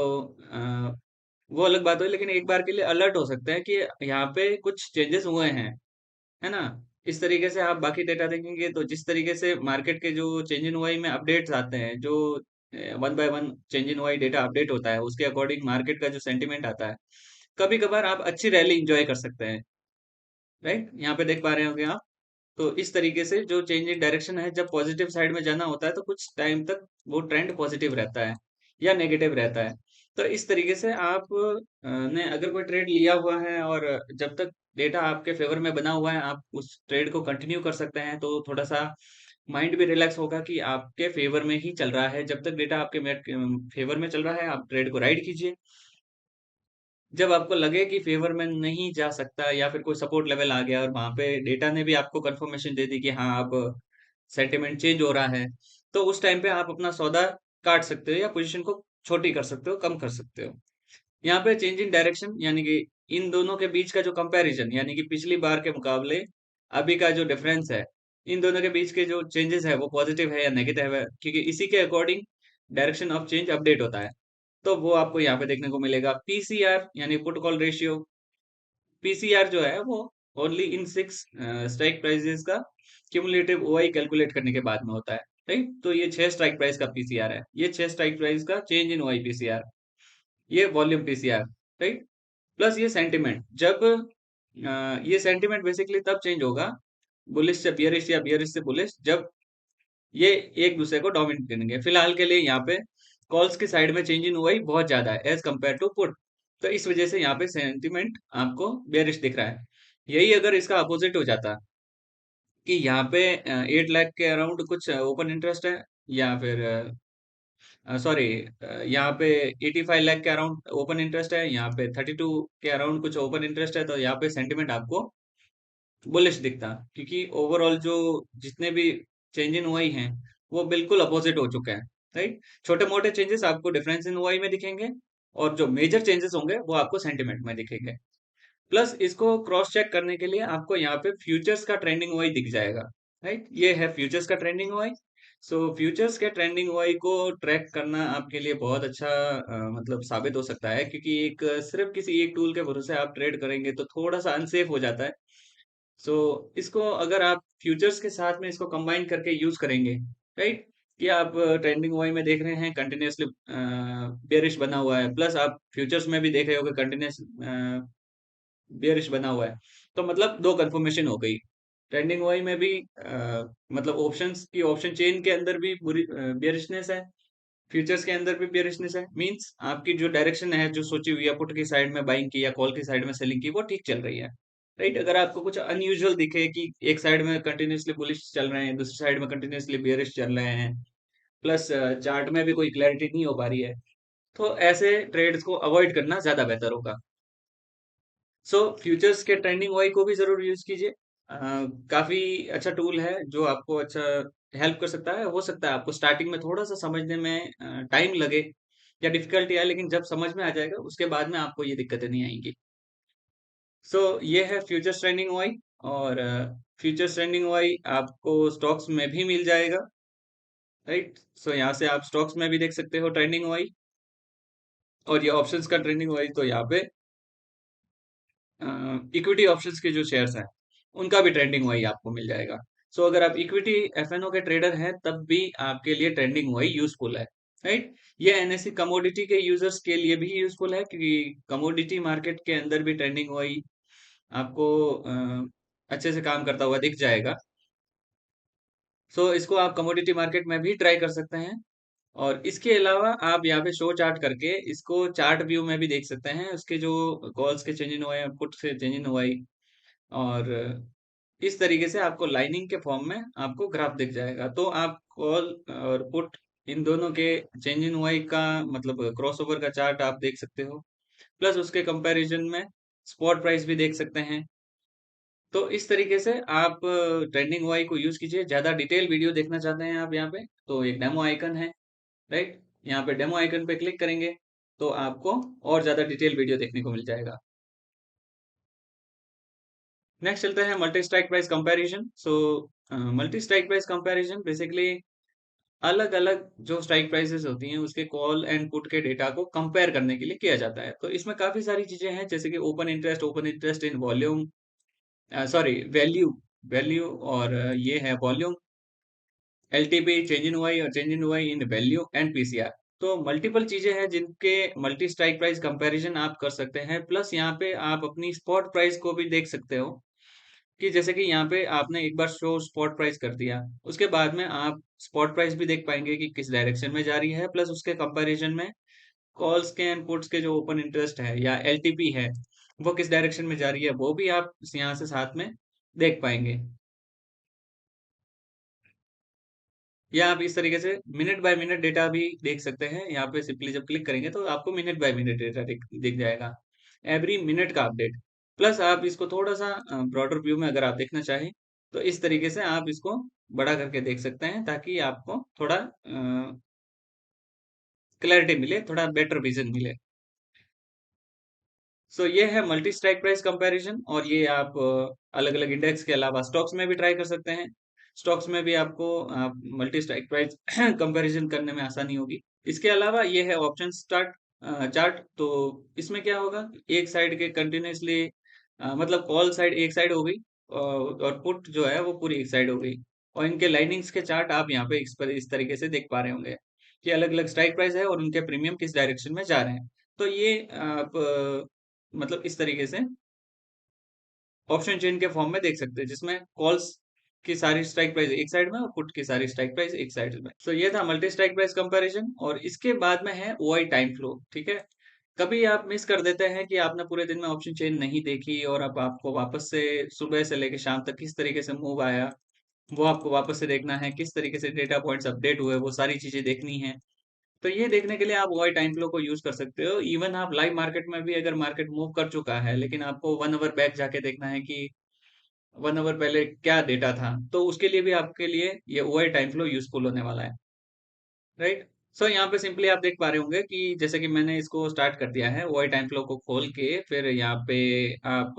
वो अलग बात है, लेकिन एक बार के लिए अलर्ट हो सकता है कि यहाँ पे कुछ चेंजेस हुए हैं, है ना। इस तरीके से आप बाकी डेटा देखेंगे तो जिस तरीके से मार्केट के जो चेंज इन वाई में अपडेट्स आते हैं, जो one by one change in Y data update होता है उसके अकॉर्डिंग मार्केट का जो सेंटिमेंट आता है, कभी कभार आप अच्छी रैली इंजॉय कर सकते हैं। राइट, यहाँ पे देख पा रहे होंगे आप। तो इस तरीके से जो चेंज इन डायरेक्शन है, जब पॉजिटिव साइड में जाना होता है तो कुछ टाइम तक वो ट्रेंड पॉजिटिव रहता है या नेगेटिव रहता है। तो इस तरीके से आप ने अगर कोई ट्रेड लिया हुआ है और जब तक डेटा आपके फेवर में बना हुआ है आप उस ट्रेड को कंटिन्यू कर सकते हैं, तो थोड़ा सा माइंड भी रिलैक्स होगा कि आपके फेवर में ही चल रहा है। जब तक डेटा आपके फेवर में चल रहा है आप ट्रेड को राइड कीजिए। जब आपको लगे कि फेवर में नहीं जा सकता या फिर कोई सपोर्ट लेवल आ गया और वहां पे डेटा ने भी आपको कंफर्मेशन दे दी कि हाँ अब सेंटिमेंट चेंज हो रहा है, तो उस टाइम पे आप अपना सौदा काट सकते हो या पोजीशन को छोटी कर सकते हो, कम कर सकते हो। यहाँ पे चेंज इन डायरेक्शन यानी कि इन दोनों के बीच का जो कंपैरिजन, यानी कि पिछली बार के मुकाबले अभी का जो डिफरेंस है, इन दोनों के बीच के जो चेंजेस है वो पॉजिटिव है या नेगेटिव है, क्योंकि इसी के according direction of change update होता है। तो वो आपको यहाँ पे देखने को मिलेगा। पीसीआर यानी पुट कॉल रेशियो, पीसीआर जो है वो ओनली इन 6 स्ट्राइक प्राइसेस का क्यूमुलेटिव ओआई कैलकुलेट करने के बाद में होता है, राइट। तो ये 6 स्ट्राइक प्राइस का पीसीआर है, ये 6 स्ट्राइक प्राइस का चेंज इन ओआई पीसीआर, ये वॉल्यूम पीसीआर, राइट। प्लस ये सेंटिमेंट, जब ये सेंटिमेंट बेसिकली तब चेंज होगा बुलिश से बियरिश या बियरिश से बुलिश, जब ये एक दूसरे को डोमिनेट करेंगे। फिलहाल के लिए यहाँ पे कॉल्स की साइड में चेंज इन हुआ ही बहुत ज्यादा है एज कम्पेयर टू पुट। तो इस वजह से यहाँ पे सेंटिमेंट आपको बेरिश दिख रहा है। यही अगर इसका अपोजिट हो जाता कि यहाँ पे 8 लाख के अराउंड कुछ ओपन इंटरेस्ट है, या फिर सॉरी, यहाँ पे 85 लाख के अराउंड ओपन इंटरेस्ट है, यहाँ पे 32 के अराउंड कुछ ओपन इंटरेस्ट है, तो यहाँ पे सेंटिमेंट आपको बुलिश दिखता, क्योंकि ओवरऑल जो जितने भी चेंज इन हुआ हैं वो बिल्कुल अपोजिट हो चुके हैं, राइट। छोटे मोटे चेंजेस आपको डिफरेंस इन हुआ में दिखेंगे, और जो मेजर चेंजेस होंगे वो आपको सेंटिमेंट में दिखेंगे। प्लस इसको क्रॉस चेक करने के लिए आपको यहाँ पे फ्यूचर्स का ट्रेंडिंग वाई दिख जाएगा, राइट। ये है फ्यूचर्स का ट्रेंडिंग वाई। सो फ्यूचर्स के ट्रेंडिंग वाई को ट्रैक करना आपके लिए बहुत अच्छा मतलब साबित हो सकता है, क्योंकि एक सिर्फ किसी एक टूल के भरोसे आप ट्रेड करेंगे तो थोड़ा सा अनसेफ हो जाता है। सो इसको अगर आप फ्यूचर्स के साथ में इसको कंबाइन करके यूज करेंगे, राइट, कि आप ट्रेंडिंग वाई में देख रहे हैं कंटिन्यूसली बेरिश बना हुआ है, प्लस आप फ्यूचर्स में भी देख रहे होगे कंटिन्यूस बेरिश बना हुआ है, तो मतलब दो कंफर्मेशन हो गई। ट्रेंडिंग वाई में भी मतलब ऑप्शंस की ऑप्शन चेन के अंदर भी बुरी बेरिशनेस है, फ्यूचर्स के अंदर भी बेरिशनेस है, मींस आपकी जो डायरेक्शन है जो सोची हुई है पुट की साइड में बाइंग की या कॉल की साइड में सेलिंग की वो ठीक चल रही है, राइट। अगर आपको कुछ अनयूजुअल दिखे कि एक साइड में कंटिन्यूसली बुलिश चल रहे हैं, दूसरी साइड में कंटिन्यूसली बेरिश चल रहे हैं, प्लस चार्ट में भी कोई क्लैरिटी नहीं हो पा रही है, तो ऐसे ट्रेड्स को अवॉइड करना ज्यादा बेहतर होगा। सो फ्यूचर्स के ट्रेंडिंग वाई को भी जरूर यूज कीजिए। काफी अच्छा टूल है जो आपको अच्छा हेल्प कर सकता है। हो सकता है आपको स्टार्टिंग में थोड़ा सा समझने में टाइम लगे या डिफिकल्टी आए, लेकिन जब समझ में आ जाएगा उसके बाद में आपको ये दिक्कतें नहीं आएंगी। सो ये है फ्यूचर्स ट्रेंडिंग वाई। और फ्यूचर्स ट्रेंडिंग वाई आपको स्टॉक्स में भी मिल जाएगा, राइट। सो यहाँ से आप स्टॉक्स में भी देख सकते हो ट्रेंडिंग वाई। और ये ऑप्शंस का ट्रेंडिंग वाई तो यहाँ पे इक्विटी ऑप्शंस के जो शेयर्स हैं उनका भी ट्रेंडिंग वही आपको मिल जाएगा। सो अगर आप इक्विटी एफएनओ के ट्रेडर हैं तब भी आपके लिए ट्रेंडिंग वही यूजफुल है, राइट। ये एनएससी कमोडिटी के यूजर्स के लिए भी यूजफुल है, क्योंकि कमोडिटी मार्केट के अंदर भी ट्रेंडिंग वही आपको अच्छे से काम करता हुआ दिख जाएगा। सो इसको आप कमोडिटी मार्केट में भी ट्राई कर सकते हैं। और इसके अलावा आप यहाँ पे शो चार्ट करके इसको चार्ट व्यू में भी देख सकते हैं, उसके जो कॉल्स के चेंज इन हुए हैं, पुट से चेंज इन हुआ है, और इस तरीके से आपको लाइनिंग के फॉर्म में आपको ग्राफ दिख जाएगा। तो आप कॉल और पुट इन दोनों के चेंज इन वाई का मतलब क्रॉसओवर का चार्ट आप देख सकते हो, प्लस उसके कंपैरिजन में स्पॉट प्राइस भी देख सकते हैं। तो इस तरीके से आप ट्रेंडिंग वाई को यूज कीजिए। ज्यादा डिटेल वीडियो देखना चाहते हैं आप यहाँ पे, तो एक डेमो आइकन है, राइट। यहाँ पे डेमो आइकन पे क्लिक करेंगे तो आपको और ज्यादा डिटेल वीडियो देखने को मिल जाएगा। नेक्स्ट चलते हैं multi strike price comparison. So multi strike price comparison basically अलग अलग जो स्ट्राइक प्राइसेस होती हैं उसके कॉल एंड पुट के डेटा को कंपेयर करने के लिए किया जाता है। तो इसमें काफी सारी चीजें हैं, जैसे कि open interest in volume, sorry value, value, और ये है volume, LTP, change in OI, और change in OI in value and PCR. तो मल्टीपल चीजें हैं जिनके मल्टी स्ट्राइक प्राइस कंपैरिजन आप कर सकते हैं। प्लस यहाँ पे आप अपनी स्पॉट प्राइस को भी देख सकते हो, कि जैसे कि यहाँ पे आपने एक बार शो स्पॉट प्राइस कर दिया, उसके बाद में आप स्पॉट प्राइस भी देख पाएंगे कि किस डायरेक्शन में जा रही है, प्लस उसके कंपैरिजन में कॉल्स के एंड पुट्स के जो ओपन इंटरेस्ट है या एलटीपी है वो किस डायरेक्शन में जा रही है, वो भी आप यहाँ से साथ में देख पाएंगे। या आप इस तरीके से मिनट बाय मिनट डेटा भी देख सकते हैं। यहाँ पे सिंपली जब क्लिक करेंगे तो आपको मिनट बाय मिनट डेटा दिख जाएगा, एवरी मिनट का अपडेट। प्लस आप इसको थोड़ा सा ब्रॉडर व्यू में अगर आप देखना चाहें तो इस तरीके से आप इसको बड़ा करके देख सकते हैं, ताकि आपको थोड़ा क्लैरिटी मिले, थोड़ा बेटर विजन मिले। सो ये है मल्टी स्ट्राइक प्राइस कंपैरिजन, और ये आप अलग अलग इंडेक्स के अलावा स्टॉक्स में भी ट्राई कर सकते हैं। स्टॉक्स में भी आपको मल्टी स्ट्राइक प्राइस कंपैरिजन करने में आसानी होगी। इसके अलावा ये है ऑप्शन चार्ट। तो इसमें क्या होगा, एक साइड के कंटिन्यूअसली मतलब कॉल साइड एक साइड हो गई, और पुट जो है वो पूरी एक साइड हो गई, और इनके लाइनिंग्स के चार्ट आप यहाँ पे इस तरीके से देख पा रहे होंगे कि अलग अलग स्ट्राइक प्राइस है और उनके प्रीमियम किस डायरेक्शन में जा रहे हैं। तो ये आप मतलब इस तरीके से ऑप्शन चेन के फॉर्म में देख सकते हैं, जिसमें कॉल्स की सारी स्ट्राइक प्राइस एक साइड में और पुट की सारी स्ट्राइक प्राइस एक साइड में। सो ये था मल्टी स्ट्राइक प्राइस कंपैरिजन। और इसके बाद में है ओआई टाइम फ्लो। ठीक है, कभी आप मिस कर देते हैं कि आपने पूरे दिन में ऑप्शन चेन नहीं देखी, और अब आपको वापस से सुबह से लेकर शाम तक किस तरीके से मूव आया वो आपको वापस से देखना है, किस तरीके से डेटा पॉइंट्स अपडेट हुए वो सारी चीजें देखनी है। तो ये देखने के लिए आप ओआई टाइम फ्लो को यूज कर सकते हो। इवन आप लाइव मार्केट में भी, अगर मार्केट मूव कर चुका है लेकिन आपको 1 आवर बैक जाके देखना है कि 1 आवर पहले क्या डेटा था, तो उसके लिए भी आपके लिए ये ओआई टाइम फ्लो यूजफुल होने वाला है। राइट। सो यहाँ पे सिंपली आप देख पा रहे होंगे कि जैसे कि मैंने इसको स्टार्ट कर दिया है ओआई टाइम फ्लो को खोल के, फिर यहाँ पे आप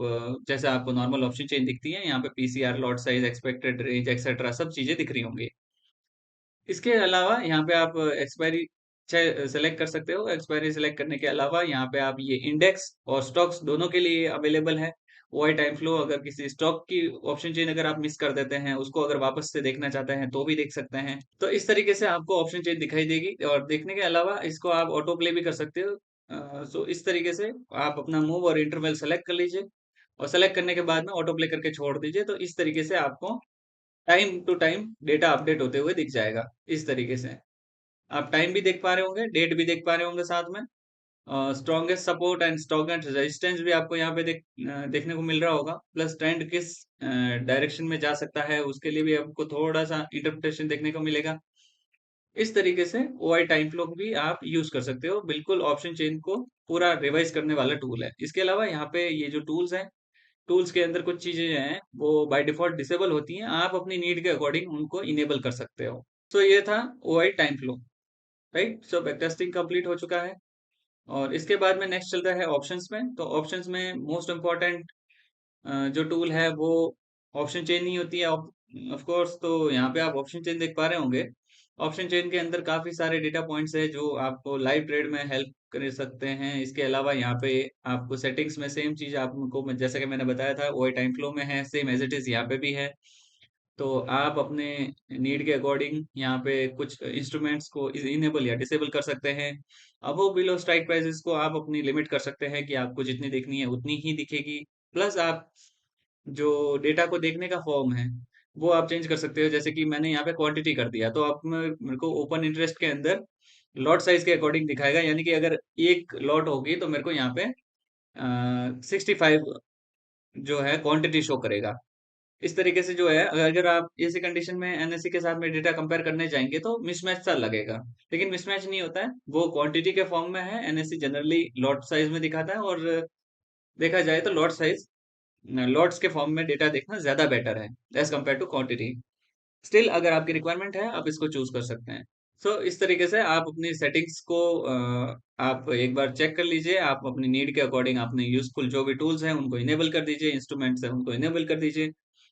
जैसे आपको नॉर्मल ऑप्शन चेन दिखती है, यहाँ पे PCR, lot size, expected range etcetera सब चीजें दिख रही होंगी। इसके अलावा यहाँ पे आप एक्सपायरी सेलेक्ट कर सकते हो। एक्सपायरी सेलेक्ट करने के अलावा यहाँ पे आप ये इंडेक्स और स्टॉक्स दोनों के लिए अवेलेबल है। ओआई टाइम फ्लो, अगर किसी स्टॉक की ऑप्शन चेन अगर आप मिस कर देते हैं, उसको अगर वापस से देखना चाहते हैं तो भी देख सकते हैं। तो इस तरीके से आपको ऑप्शन चेन दिखाई देगी। और देखने के अलावा इसको आप ऑटो प्ले भी कर सकते हो। सो इस तरीके से आप अपना मूव और इंटरवल सेलेक्ट कर लीजिए, और सेलेक्ट करने के बाद में ऑटो प्ले करके छोड़ दीजिए। तो इस तरीके से आपको time to time data update होते हुए दिख जाएगा। इस तरीके से आप टाइम भी देख पा रहे होंगे, डेट भी देख पा रहे होंगे साथ में। Strongest support and strongest resistance भी आपको यहाँ पे देखने को मिल रहा होगा। प्लस ट्रेंड किस डायरेक्शन में जा सकता है उसके लिए भी आपको थोड़ा सा इंटरप्रिटेशन देखने को मिलेगा। इस तरीके से ओआई टाइम फ्लो भी आप यूज कर सकते हो। बिल्कुल ऑप्शन चेन को पूरा रिवाइज करने वाला टूल है। इसके अलावा यहाँ पे ये जो टूल्स हैं, टूल्स के अंदर कुछ चीजें हैं वो बाय डिफॉल्ट डिसेबल होती हैं, आप अपनी नीड के अकॉर्डिंग उनको इनेबल कर सकते हो। तो ये था OI time flow. Right. So back testing complete हो चुका है, और इसके बाद में नेक्स्ट चलता है ऑप्शंस में। तो ऑप्शंस में मोस्ट इम्पोर्टेंट जो टूल है वो ऑप्शन चेन ही होती है ऑफ कोर्स। तो यहाँ पे आप ऑप्शन चेन देख पा रहे होंगे। ऑप्शन चेन के अंदर काफी सारे डेटा पॉइंट्स है जो आपको लाइव ट्रेड में हेल्प कर सकते हैं। इसके अलावा यहाँ पे आपको सेटिंग्स में सेम चीज आपको जैसा कि मैंने बताया था ओए टाइम फ्लो में है, सेम एज इट इज यहाँ पे भी है। तो आप अपने नीड के अकॉर्डिंग यहाँ पे कुछ इंस्ट्रूमेंट्स को इनेबल या डिसेबल कर सकते हैं। अब वो बिलो स्ट्राइक प्राइसेस को आप अपनी लिमिट कर सकते हैं कि आपको जितनी देखनी है उतनी ही दिखेगी। प्लस आप जो डेटा को देखने का फॉर्म है वो आप चेंज कर सकते हो। जैसे कि मैंने यहाँ पे क्वांटिटी कर दिया, तो अब मेरे को ओपन इंटरेस्ट के अंदर लॉट साइज के अकॉर्डिंग दिखाएगा, यानी कि अगर एक लॉट होगी तो मेरे को यहाँ पे 65 जो है क्वांटिटी शो करेगा। इस तरीके से जो है, अगर आप इसी कंडीशन में एनएससी के साथ में डेटा कंपेयर करने जाएंगे तो मिसमैच सा लगेगा, लेकिन मिसमैच नहीं होता है। वो क्वांटिटी के फॉर्म में है, एनएससी जनरली लॉट साइज में दिखाता है। और देखा जाए तो लॉट्स के फॉर्म में डेटा देखना ज्यादा बेटर है as compared to quantity. Still अगर आपकी रिक्वायरमेंट है आप इसको चूज कर सकते हैं। सो इस तरीके से आप अपनी सेटिंग्स को आप एक बार चेक कर लीजिए। आप अपनी नीड के अकॉर्डिंग अपने यूजफुल जो भी टूल्स हैं उनको इनेबल कर दीजिए, इंस्ट्रूमेंट्स हैं उनको इनेबल कर दीजिए।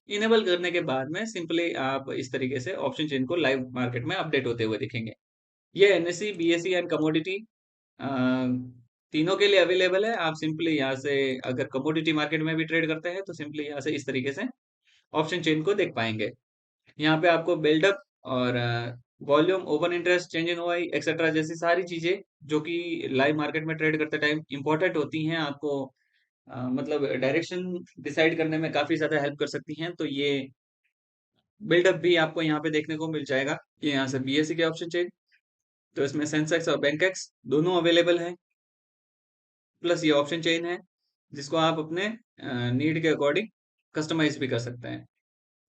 इनेबल करने के बाद में सिंपली आप इस तरीके से ऑप्शन चेन को लाइव मार्केट में अपडेट होते हुए दिखेंगे। ये एनएससी, बीएसई एंड कमोडिटी तीनों के लिए अवेलेबल है। आप सिंपली यहाँ से अगर कमोडिटी मार्केट में भी ट्रेड करते हैं तो सिंपली यहाँ से इस तरीके से ऑप्शन चेन को देख पाएंगे। यहाँ पे आपको बिल्डअप और volume, open interest, change in OI etcetera जैसी सारी चीजें जो कि लाइव मार्केट में ट्रेड करते टाइम इंपॉर्टेंट होती हैं, आपको मतलब डायरेक्शन डिसाइड करने में काफी ज्यादा हेल्प कर सकती हैं। तो ये बिल्डअप भी आपको यहाँ पे देखने को मिल जाएगा। ये यहाँ से बीएससी के ऑप्शन चेन, तो इसमें सेंसेक्स और बैंकेक्स दोनों अवेलेबल है। प्लस ये ऑप्शन चेन है जिसको आप अपने नीड के अकॉर्डिंग कस्टमाइज भी कर सकते हैं।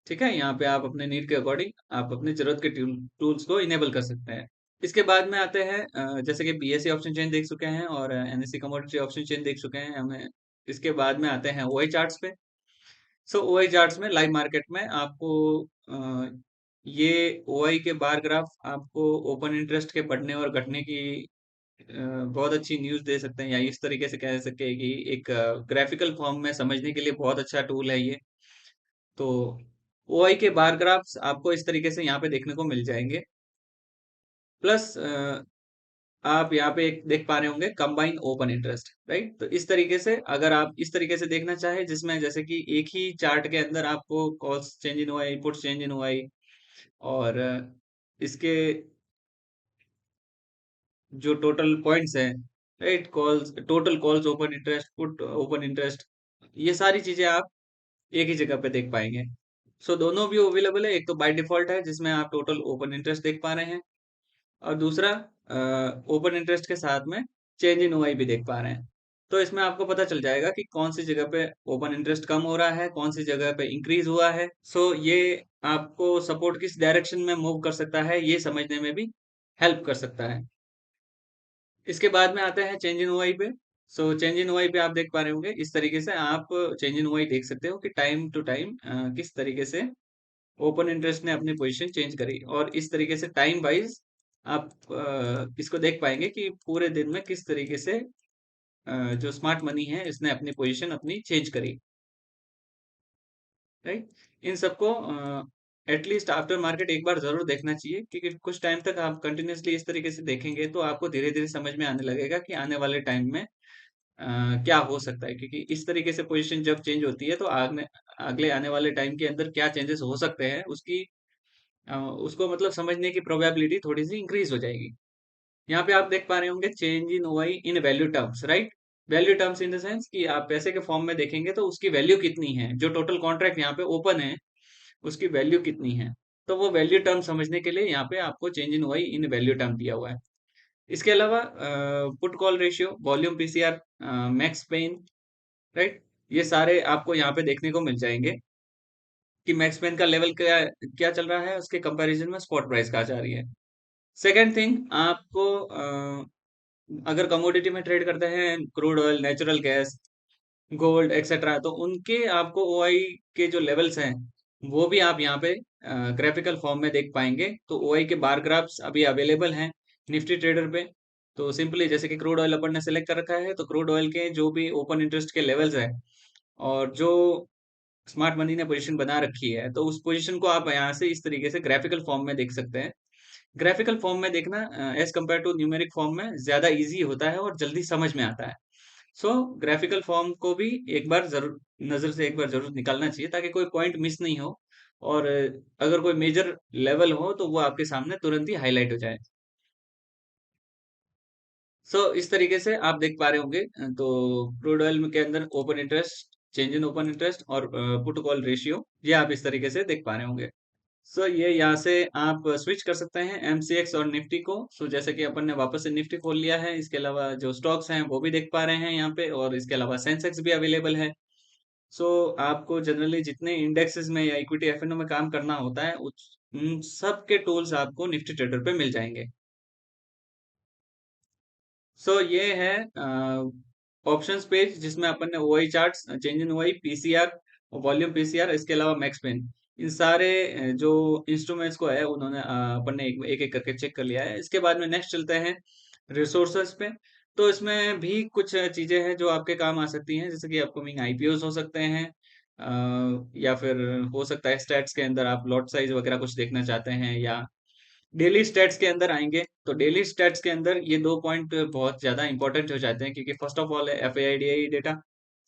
ठीक है, यहाँ पे आप अपने नीड के अकॉर्डिंग आप अपने जरूरत के टूल्स को इनेबल कर सकते हैं। इसके बाद में आते हैं जैसे कि बीएससी ऑप्शन चेन देख चुके हैं और एनएससी कमोडिटी ऑप्शन चेन देख चुके हैं हमें। इसके बाद में आते हैं ओआई चार्ट्स पे। सो ओआई चार्ट्स में लाइव मार्केट में आपको ये ओआई के बार ग्राफ आपको ओपन इंटरेस्ट के बढ़ने और घटने की बहुत अच्छी न्यूज दे सकते हैं, या इस तरीके से कह सकते हैं कि एक ग्राफिकल फॉर्म में समझने के लिए बहुत अच्छा टूल है ये। तो ओआई के बार ग्राफ्स आपको इस तरीके से यहाँ पे देखने को मिल जाएंगे। प्लस आप यहाँ पे एक देख पा रहे होंगे कंबाइन ओपन इंटरेस्ट, राइट। तो इस तरीके से अगर आप इस तरीके से देखना चाहें जिसमें जैसे कि एक ही चार्ट के अंदर आपको calls change in OI, puts change in OI और इसके जो टोटल पॉइंट्स हैं, right, calls, total calls open interest, put open interest, ये सारी चीजें आप एक ही जगह पे देख पाएंगे। सो दोनों व्यू अवेलेबल है। एक तो बाय डिफॉल्ट है जिसमें आप टोटल ओपन इंटरेस्ट देख पा रहे हैं, और दूसरा ओपन इंटरेस्ट के साथ में चेंज इन ओआई भी देख पा रहे हैं। तो इसमें आपको पता चल जाएगा कि कौन सी जगह पे ओपन इंटरेस्ट कम हो रहा है, कौन सी जगह पे इंक्रीज हुआ है। सो ये आपको सपोर्ट किस डायरेक्शन में मूव कर सकता है ये समझने में भी हेल्प कर सकता है। इसके बाद में आते हैं चेंज इन ओआई पे। सो चेंज इन ओआई पे आप देख पा रहे होंगे इस तरीके से आप चेंज इन ओआई देख सकते हो कि टाइम टू टाइम किस तरीके से ओपन इंटरेस्ट ने अपनी पोजीशन चेंज करी, और इस तरीके से टाइम वाइज आप इसको देख पाएंगे कि पूरे दिन में किस तरीके से जो स्मार्ट मनी है इसने अपनी पोजीशन अपनी चेंज करी, राइट। इन सबको एटलीस्ट आफ्टर मार्केट एक बार जरूर देखना चाहिए, क्योंकि कुछ टाइम तक आप कंटिन्यूअसली इस तरीके से देखेंगे तो आपको धीरे धीरे समझ में आने लगेगा कि आने वाले टाइम में क्या हो सकता है, क्योंकि इस तरीके से पोजीशन जब चेंज होती है तो आगने अगले आने वाले टाइम के अंदर क्या चेंजेस हो सकते हैं उसकी उसको मतलब समझने की प्रोबेबिलिटी थोड़ी सी इंक्रीज हो जाएगी। यहाँ पे आप देख पा रहे होंगे change in OI in value terms, right. Value terms in the sense कि आप पैसे के फॉर्म में देखेंगे तो उसकी वैल्यू कितनी है, जो टोटल कॉन्ट्रैक्ट यहाँ पे ओपन है उसकी वैल्यू कितनी है। तो वो वैल्यू टर्म समझने के लिए यहाँ पे आपको change in OI in value term दिया हुआ है। इसके अलावा put call ratio, volume PCR, max pain, right, ये सारे आपको यहाँ पे देखने को मिल जाएंगे कि मैक्स पेन का लेवल क्या क्या चल रहा है उसके कंपैरिजन में स्पॉट प्राइस कहाँ जा रही है। सेकंड थिंग, आपको अगर कमोडिटी में ट्रेड करते हैं, crude oil, natural gas, gold etcetera, तो उनके आपको ओआई के जो लेवल्स हैं वो भी आप यहाँ पे ग्राफिकल फॉर्म में देख पाएंगे। तो ओआई के बार ग्राफ्स अभी अवेलेबल हैं निफ्टी ट्रेडर पे। तो सिंपली जैसे कि क्रूड ऑयल अपन ने सेलेक्ट कर रखा है, तो क्रूड ऑयल के जो भी ओपन इंटरेस्ट के लेवल्स हैं और जो स्मार्ट मनी ने पोजीशन बना रखी है, तो उस पोजीशन को आप यहाँ से इस तरीके से ग्राफिकल फॉर्म में देख सकते हैं। ग्राफिकल फॉर्म में देखना as compared to numeric form में ज्यादा इजी होता है और जल्दी समझ में आता है। सो ग्राफिकल फॉर्म को भी एक बार जरूर नजर से एक बार जरूर निकालना चाहिए ताकि कोई पॉइंट मिस नहीं हो, और अगर कोई मेजर लेवल हो तो वो आपके सामने तुरंत ही हाईलाइट हो जाए। सो इस तरीके से आप देख पा रहे होंगे तो क्रूड ऑयल के अंदर open interest, change in open interest और पुट कॉल रेशियो, ये आप इस तरीके से देख पा रहे होंगे। सो ये यहाँ से आप स्विच कर सकते हैं एमसीएक्स और निफ्टी को। सो जैसे कि अपन ने वापस से निफ्टी खोल लिया है, इसके अलावा जो स्टॉक्स हैं वो भी देख पा रहे हैं यहाँ पे, और इसके अलावा सेंसेक्स भी अवेलेबल है। सो आपको जनरली जितने इंडेक्सेस में या इक्विटी एफएनओ में काम करना होता है उन सब के टूल्स आपको निफ्टी ट्रेडर पे मिल जाएंगे। सो ये है ऑप्शंस पेज जिसमें अपन ने OI charts, change in OI, PCR, volume PCR, इसके अलावा मैक्स पेन, इन सारे जो इंस्ट्रूमेंट्स को है उन्होंने अपन ने एक एक करके चेक कर लिया है। इसके बाद में नेक्स्ट चलते हैं रिसोर्सेज पे। तो इसमें भी कुछ चीजें हैं जो आपके काम आ सकती हैं, जैसे कि अपकमिंग आईपीओस हो सकते हैं, या फिर हो सकता है स्टैट्स के अंदर आप लॉट साइज वगैरह कुछ देखना चाहते हैं, या डेली स्टेट्स के अंदर आएंगे। तो डेली स्टेट्स के अंदर ये दो पॉइंट बहुत ज्यादा इंपॉर्टेंट हो जाते हैं, क्योंकि फर्स्ट ऑफ ऑल है एफआईडीआई डेटा,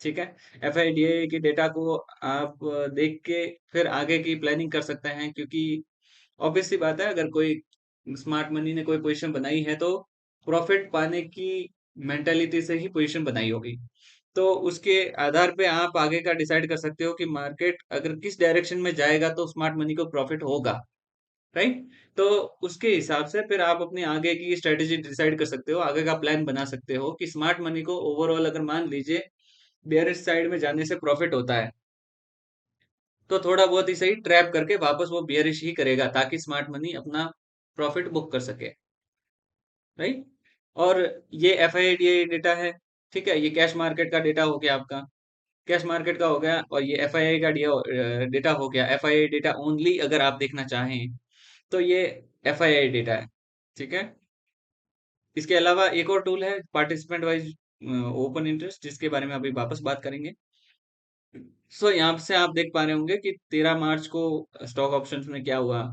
ठीक है। एफआईडीआई की डेटा को आप देख के फिर आगे की प्लानिंग कर सकते हैं, क्योंकि ऑब्वियस सी बात है अगर कोई स्मार्ट मनी ने कोई पोजीशन बनाई है तो प्रॉफिट पाने की मेंटेलिटी से ही पोजीशन बनाई होगी। तो उसके आधार पे आप आगे का डिसाइड कर सकते हो कि मार्केट अगर किस डायरेक्शन में जाएगा तो स्मार्ट मनी को प्रॉफिट होगा, राइट। तो उसके हिसाब से फिर आप अपनी आगे की स्ट्रेटेजी डिसाइड कर सकते हो, आगे का प्लान बना सकते हो कि स्मार्ट मनी को ओवरऑल अगर मान लीजिए बेयरिश साइड में जाने से प्रॉफिट होता है, तो थोड़ा बहुत ही सही ट्रैप करके वापस वो बेयरिश ही करेगा ताकि स्मार्ट मनी अपना प्रॉफिट बुक कर सके, राइट। और ये एफआईडीआई डेटा है, ठीक है, ये कैश मार्केट का डेटा हो गया आपका, कैश मार्केट का हो गया, और ये एफआईआई का डेटा हो गया। एफआईआई डेटा ओनली अगर आप देखना चाहें तो ये एफआईआई डेटा है, ठीक है। इसके अलावा एक और टूल है पार्टिसिपेंट वाइज ओपन इंटरेस्ट, जिसके बारे में अभी वापस बात करेंगे। सो यहाँ से आप देख पा रहे होंगे कि 13 मार्च को स्टॉक ऑप्शंस में क्या हुआ,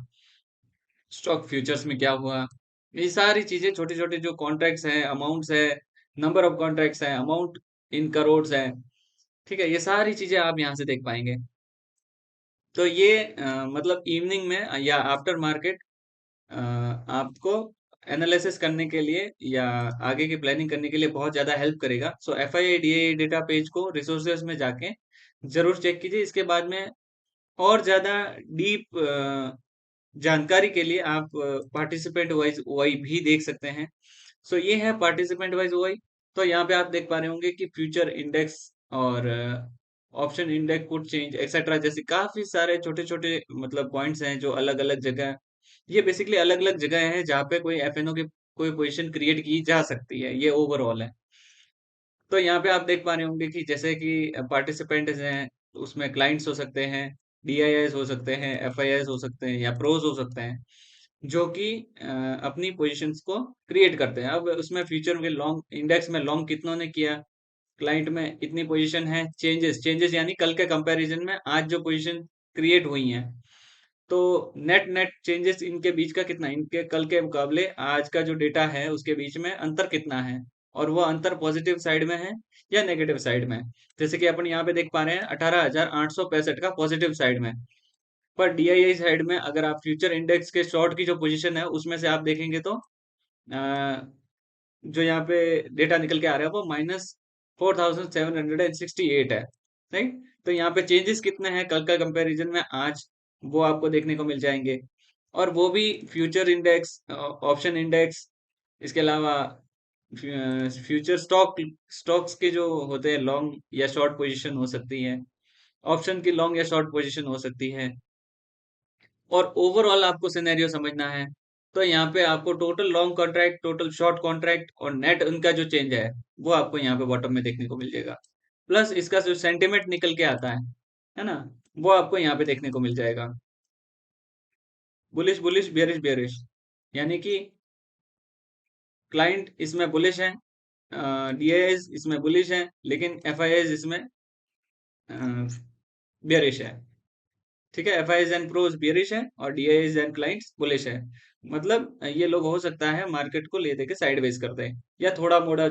स्टॉक फ्यूचर्स में क्या हुआ। ये सारी चीजें छोटे छोटे जो कॉन्ट्रैक्ट्स हैं, अमाउंट्स है, नंबर ऑफ कॉन्ट्रैक्ट्स हैं, अमाउंट इन करोड़ है, ठीक है, ये सारी चीजें आप यहाँ से देख पाएंगे। तो ये मतलब इवनिंग में या आफ्टर मार्केट आपको एनालिसिस करने के लिए या आगे की प्लानिंग करने के लिए बहुत ज्यादा हेल्प करेगा। So F I D data page को रिसोर्सेज में जाके जरूर चेक कीजिए। इसके बाद में और ज्यादा डीप जानकारी के लिए आप पार्टिसिपेंट वाइज ओआई भी देख सकते हैं। सो ये है पार्टिसिपेंट वाइज ओआई। तो यहाँ पे आप देख पा रहे होंगे कि फ्यूचर इंडेक्स और option index put change etcetera जैसे काफी सारे छोटे छोटे मतलब पॉइंट्स हैं जो अलग अलग जगह, ये बेसिकली अलग अलग जगह हैं जहाँ पे कोई एफएनओ की कोई पोजीशन क्रिएट की जा सकती है, ये ओवरऑल है। तो यहाँ पे आप देख पा रहे होंगे कि जैसे कि पार्टिसिपेंट्स हैं, उसमें क्लाइंट्स हो सकते हैं, डीआईएस हो सकते हैं, एफआईएस हो सकते हैं या प्रोज हो सकते हैं, जो कि अपनी पोजीशंस को क्रिएट करते हैं। अब उसमें फ्यूचर के लॉन्ग इंडेक्स में लॉन्ग कितनों ने किया, क्लाइंट में इतनी पोजीशन है, चेंजेस चेंजेस यानी कल के कंपैरिजन में आज जो पोजीशन क्रिएट हुई हैं, तो नेट नेट चेंजेस इनके बीच का कितना, इनके कल के मुकाबले आज का जो डेटा है उसके बीच में अंतर कितना है, और वो अंतर पॉजिटिव साइड में है या नेगेटिव साइड में है। जैसे कि अपन यहाँ पे देख पा रहे हैं 18,865 का पॉजिटिव साइड में। पर डीआईआई साइड में अगर आप फ्यूचर इंडेक्स के शॉर्ट की जो पोजीशन है उसमें से आप देखेंगे तो जो यहाँ पे डेटा निकल के आ रहा है वो -4,768 है, राइट। तो यहाँ पे चेंजेस कितने हैं कल का कंपैरिजन में आज, वो आपको देखने को मिल जाएंगे। और वो भी फ्यूचर इंडेक्स, ऑप्शन इंडेक्स, इसके अलावा फ्यूचर स्टॉक्स के जो होते हैं लॉन्ग या शॉर्ट पोजीशन हो सकती है, ऑप्शन की लॉन्ग या शॉर्ट पोजीशन हो सकती है, और ओवरऑल आपको सिनेरियो समझना है। तो यहाँ पे आपको total long contract, total short contract और नेट उनका जो चेंज है वो आपको यहाँ पे बॉटम में देखने को मिल जाएगा। प्लस इसका जो सेंटिमेंट निकल के आता है ना, वो आपको यहाँ पे देखने को मिल जाएगा। बुलिश बुलिश, बेरिश बेरिश, यानी कि क्लाइंट इसमें बुलिश है, डीआईएस इसमें बुलिश है, लेकिन एफआईआईज इसमें बेरिश है। ठीक है, F I S and pros bearish है और D I S and clients bullish है। मतलब ये लोग हो सकता है मार्केट को ले दे के साइडवेज कर दें या थोड़ा मोड़ा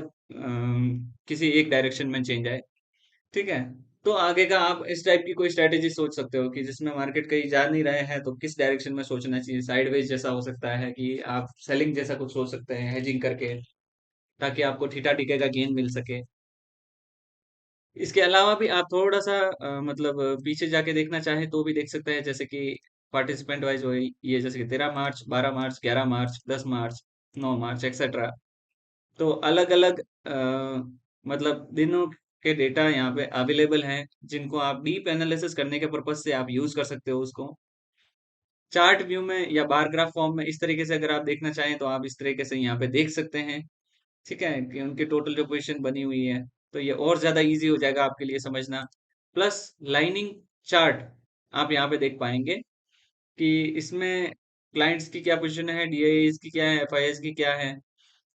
किसी एक डायरेक्शन में चेंज आए। ठीक है, तो आगे का आप इस टाइप की कोई स्ट्रेटेजी सोच सकते हो कि जिसमें मार्केट कहीं जा नहीं रहे हैं तो किस डायरेक्शन में सोचना चाहिए। साइडवेज जैसा हो सकता है कि आप सेलिंग जैसा कुछ सोच सकते हैं हेजिंग करके, ताकि आपको ठीठा टिके का गेन मिल सके। इसके अलावा भी आप थोड़ा सा मतलब पीछे जाके देखना चाहें तो भी देख सकते हैं, जैसे कि पार्टिसिपेंट वाइज हो ये, जैसे कि 13 मार्च, 12 मार्च, 11 मार्च, 10 मार्च, 9 मार्च एक्सेट्रा। तो अलग अलग मतलब दिनों के डेटा यहाँ पे अवेलेबल हैं जिनको आप डीप एनालिसिस करने के पर्पज से आप यूज कर सकते हो उसको। चार्ट व्यू में या बार ग्राफ फॉर्म में इस तरीके से अगर आप देखना चाहें तो आप इस तरीके से यहाँ पे देख सकते हैं। ठीक है, कि उनकी टोटल जो पोजीशन बनी हुई है, तो ये और ज्यादा इजी हो जाएगा आपके लिए समझना। प्लस लाइनिंग चार्ट आप यहाँ पे देख पाएंगे कि इसमें क्लाइंट्स की क्या पोजीशन है, डीआईएस की क्या है, एफआईएस की क्या है,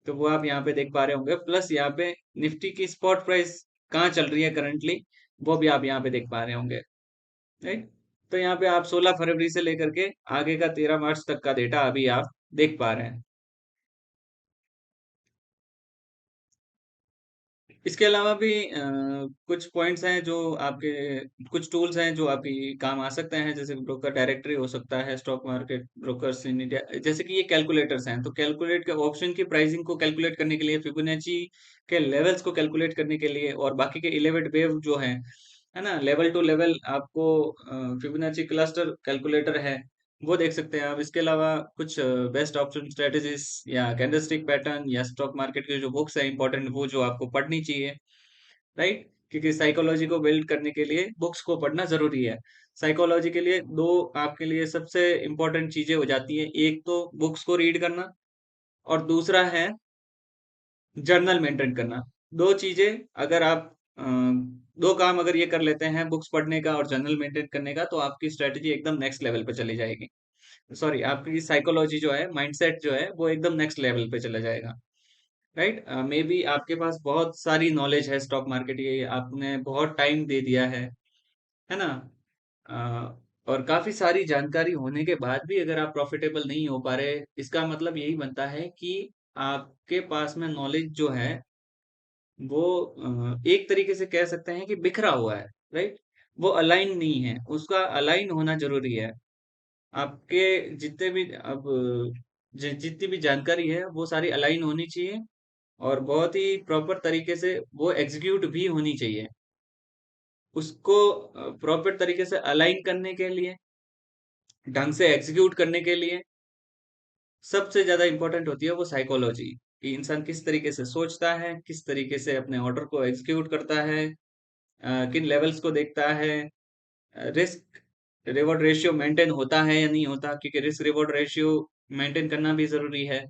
तो वो आप यहाँ पे देख पा रहे होंगे। प्लस यहाँ पे निफ्टी की स्पॉट प्राइस कहाँ चल रही है करंटली, वो भी आप यहाँ पे देख पा रहे होंगे, राइट। तो यहाँ पे आप 16 फरवरी से लेकर के आगे का 13 मार्च तक का डेटा अभी आप देख पा रहे हैं। इसके अलावा भी कुछ पॉइंट्स हैं जो आपके, कुछ टूल्स हैं जो आपकी काम आ सकते हैं, जैसे ब्रोकर डायरेक्टरी हो सकता है, stock market brokers in India, जैसे कि ये कैलकुलेटर्स हैं। तो कैलकुलेट के ऑप्शन की प्राइसिंग को कैलकुलेट करने के लिए, फिबोनाची के लेवल्स को कैलकुलेट करने के लिए, और बाकी के 11 वेव जो है ना, लेवल टू लेवल आपको फिबोनाची क्लस्टर कैलकुलेटर है, वो देख सकते हैं आप। इसके अलावा कुछ बेस्ट ऑप्शन स्ट्रेटेजीज या कैंडलस्टिक पैटर्न या स्टॉक मार्केट की जो बुक्स है इंपॉर्टेंट, वो जो आपको पढ़नी चाहिए, राइट। क्योंकि साइकोलॉजी को बिल्ड करने के लिए बुक्स को पढ़ना जरूरी है। साइकोलॉजी के लिए दो आपके लिए सबसे इंपॉर्टेंट चीजें हो जाती है, एक तो बुक्स को रीड करना और दूसरा है जर्नल मेंटेन करना। दो चीजें अगर आप दो काम अगर ये कर लेते हैं, बुक्स पढ़ने का और जर्नल मेंटेन करने का, तो आपकी स्ट्रेटेजी एकदम नेक्स्ट लेवल पे चली जाएगी। सॉरी, आपकी साइकोलॉजी जो है, माइंडसेट जो है, वो एकदम नेक्स्ट लेवल पे चला जाएगा, राइट। मे बी आपके पास बहुत सारी नॉलेज है स्टॉक मार्केट, ये आपने बहुत टाइम दे दिया है, है ना? और काफ़ी सारी जानकारी होने के बाद भी अगर आप प्रॉफ़िटेबल नहीं हो पा रहे, इसका मतलब यही बनता है कि आपके पास में नॉलेज जो है, वो एक तरीके से कह सकते हैं कि बिखरा हुआ है, राइट? वो अलाइन नहीं है, उसका अलाइन होना ज़रूरी है। आपके जितने भी अब जितनी भी जानकारी है, वो सारी अलाइन होनी चाहिए और बहुत ही प्रॉपर तरीके से वो एग्ज़ीक्यूट भी होनी चाहिए। उसको प्रॉपर तरीके से अलाइन करने के लिए, ढंग से एग्ज़ीक्यूट करने के लिए सबसे ज़्यादा इम्पोर्टेंट होती है वो साइकोलॉजी, कि इंसान किस तरीके से सोचता है, किस तरीके से अपने ऑर्डर को एग्ज़ीक्यूट करता है, किन लेवल्स को देखता है, रिस्क रिवॉर्ड रेशियो मेंटेन होता है या नहीं होता, क्योंकि रिस्क रिवॉर्ड रेशियो मेंटेन करना भी ज़रूरी है,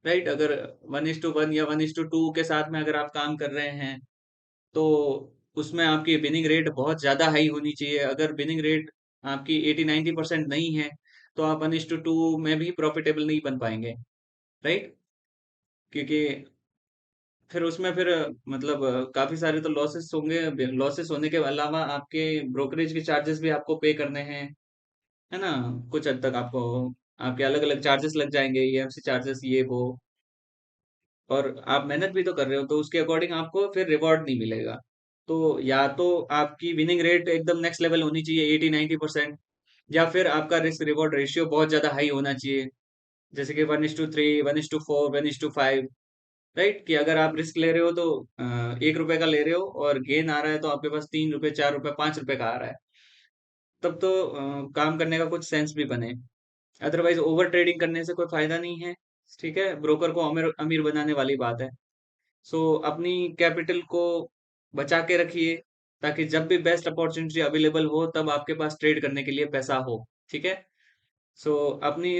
राइट? अगर 1:1 या 1:2 के साथ में अगर आप काम कर रहे हैं, तो उसमें आपकी विनिंग रेट बहुत ज़्यादा हाई होनी चाहिए। अगर विनिंग रेट आपकी 80-90% नहीं है, तो आप 1:2 में भी प्रॉफिटेबल नहीं बन पाएँगे, राइट? क्योंकि फिर उसमें फिर मतलब काफ़ी सारे तो लॉसेस होंगे। लॉसेस होने के अलावा आपके ब्रोकरेज के चार्जेस भी आपको पे करने हैं, है ना? कुछ हद तक आपको आपके अलग-अलग चार्जेस लग जाएँगे, ईएमसी चार्जेस ये वो। और आप मेहनत भी तो कर रहे हो, तो उसके अकॉर्डिंग आपको फिर रिवॉर्ड नहीं मिलेगा। तो या तो आपकी विनिंग रेट एकदम नेक्स्ट लेवल होनी चाहिए 80-90%, या फिर आपका रिस्क रिवॉर्ड रेशियो बहुत ज़्यादा हाई होना चाहिए। जैसे कि 1:3, 1:4, 1:5, राइट? कि अगर आप रिस्क ले रहे हो तो ₹1 का ले रहे हो और गेन आ रहा है तो आपके पास ₹3, ₹4, ₹5 का आ रहा है। तब तो काम करने का कुछ सेंस भी बने। अदरवाइज़ ओवर ट्रेडिंग करने से कोई फ़ायदा नहीं है, ठीक है? ब्रोकर को अमीर अमीर बनाने वाली बात है। सो अपनी कैपिटल को बचा के रखिए, ताकि जब भी बेस्ट अपॉर्चुनिटी अवेलेबल हो तब आपके पास ट्रेड करने के लिए पैसा हो, ठीक है? सो अपनी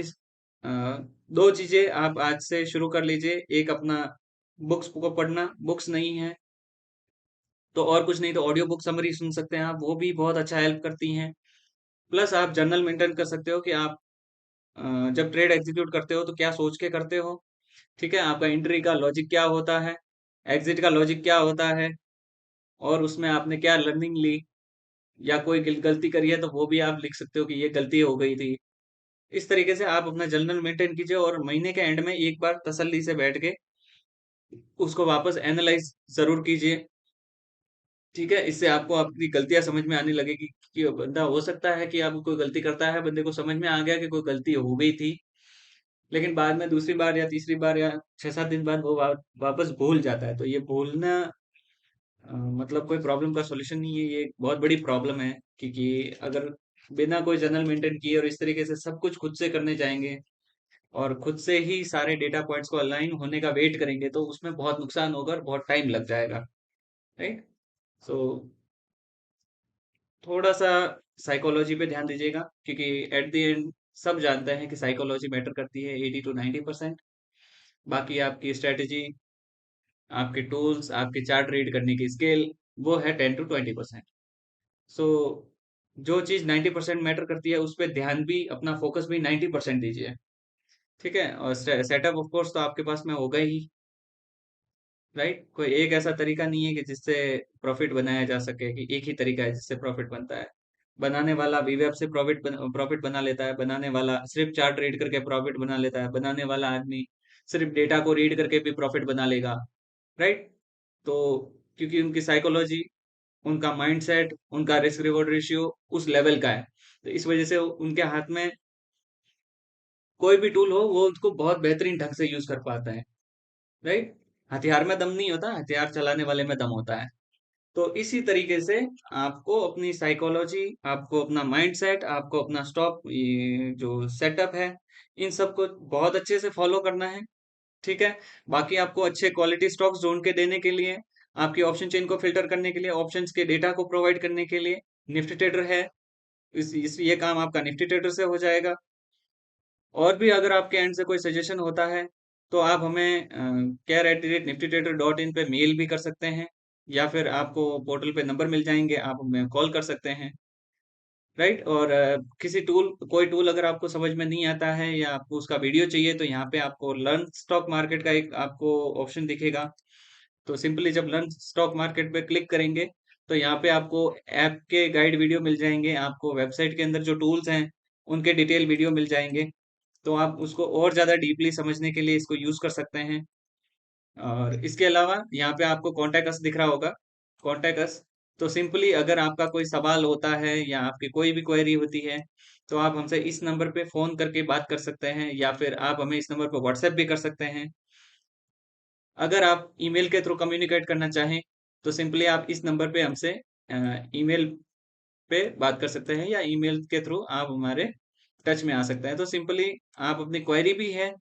अ, दो चीजें आप आज से शुरू कर लीजिए। एक अपना बुक्स को पढ़ना, बुक्स नहीं है तो और कुछ नहीं तो ऑडियो बुक समरी सुन सकते हैं आप, वो भी बहुत अच्छा हेल्प करती हैं। प्लस आप जर्नल मेंटेन कर सकते हो कि आप जब ट्रेड एग्जीक्यूट करते हो तो क्या सोच के करते हो, ठीक है? आपका एंट्री का लॉजिक क्या होता है, एग्जिट का लॉजिक क्या होता है, और उसमें आपने क्या लर्निंग ली, या कोई गलती करी है तो वो भी आप लिख सकते हो कि ये गलती हो गई थी। इस तरीके से आप अपना जर्नल मेंटेन कीजिए और महीने के एंड में एक बार तसल्ली से बैठ के उसको वापस एनालाइज जरूर कीजिए, ठीक है? इससे आपको अपनी गलतियां समझ में आने लगेगी कि बंदा हो सकता है कि आप कोई गलती करता है, बंदे को समझ में आ गया कि कोई गलती हो गई थी, लेकिन बाद में दूसरी बार या तीसरी बार या 6-7 दिन बाद वो वापस भूल जाता है। तो ये भूलना मतलब कोई प्रॉब्लम का सॉल्यूशन नहीं है, ये एक बहुत बड़ी प्रॉब्लम है। क्योंकि अगर बिना कोई जर्नल मेंटेन किए और इस तरीके से सब कुछ खुद से करने जाएंगे और खुद से ही सारे डेटा पॉइंट्स को अलाइन होने का वेट करेंगे, तो उसमें बहुत नुकसान होगा और बहुत टाइम लग जाएगा, राइट? सो थोड़ा सा साइकोलॉजी पे ध्यान दीजिएगा, क्योंकि एट द एंड सब जानते हैं कि साइकोलॉजी मैटर करती है 80-90%। बाकी आपकी स्ट्रेटेजी, आपके टूल्स, आपके चार्ट रीड करने की स्किल, वो है 10-20%। सो जो चीज़ 90% मैटर करती है उस पे ध्यान भी, अपना फोकस भी 90% दीजिए, ठीक है? और सेटअप ऑफ कोर्स तो आपके पास में होगा ही, राइट? कोई एक ऐसा तरीका नहीं है कि जिससे प्रॉफिट बनाया जा सके, कि एक ही तरीका है जिससे प्रॉफिट बनता है। बनाने वाला वीवेब से प्रॉफिट बना लेता है, बनाने वाला सिर्फ चार्ट रीड करके प्रॉफिट बना लेता है, बनाने वाला आदमी सिर्फ डेटा को रीड करके भी प्रॉफिट बना लेगा, राइट? तो क्योंकि उनकी साइकोलॉजी, उनका माइंडसेट, उनका रिस्क रिवॉर्ड रेशियो उस लेवल का है, तो इस वजह से उनके हाथ में कोई भी टूल हो वो उसको बहुत बेहतरीन ढंग से यूज कर पाता है, राइट? हथियार में दम नहीं होता, हथियार चलाने वाले में दम होता है। तो इसी तरीके से आपको अपनी साइकोलॉजी, आपको अपना माइंडसेट, आपको अपना स्टॉक ये जो सेटअप है, इन सबको बहुत अच्छे से फॉलो करना है, ठीक है? बाकी आपको अच्छे क्वालिटी स्टॉक्स ढूंढ के देने के लिए, आपकी ऑप्शन चेन को फिल्टर करने के लिए, ऑप्शंस के डेटा को प्रोवाइड करने के लिए निफ्टी ट्रेडर है। इस ये काम आपका निफ्टी ट्रेडर से हो जाएगा। और भी अगर आपके एंड से कोई सजेशन होता है, तो आप हमें care@niftytrader.in पे मेल भी कर सकते हैं, या फिर आपको पोर्टल पे नंबर मिल जाएंगे, आप हमें कॉल कर सकते हैं, राइट? और किसी टूल कोई टूल अगर आपको समझ में नहीं आता है या आपको उसका वीडियो चाहिए, तो यहाँ पे आपको लर्न स्टॉक मार्केट का एक आपको ऑप्शन दिखेगा। तो सिंपली जब लर्न स्टॉक मार्केट पे क्लिक करेंगे, तो यहाँ पे आपको ऐप के गाइड वीडियो मिल जाएंगे, आपको वेबसाइट के अंदर जो टूल्स हैं उनके डिटेल वीडियो मिल जाएंगे। तो आप उसको और ज़्यादा डीपली समझने के लिए इसको यूज़ कर सकते हैं। और इसके अलावा यहाँ पे आपको कॉन्टैक्ट अस दिख रहा होगा, कॉन्टैक्ट अस। तो सिंपली अगर आपका कोई सवाल होता है या आपकी कोई भी क्वेरी होती है, तो आप हमसे इस नंबर पे फ़ोन करके बात कर सकते हैं या फिर आप हमें इस नंबर पे व्हाट्सएप भी कर सकते हैं। अगर आप ईमेल के थ्रू कम्युनिकेट करना चाहें, तो सिंपली आप इस नंबर पे हमसे ईमेल पे बात कर सकते हैं या ईमेल के थ्रू आप हमारे टच में आ सकते हैं। तो सिंपली आप अपनी क्वेरी भी है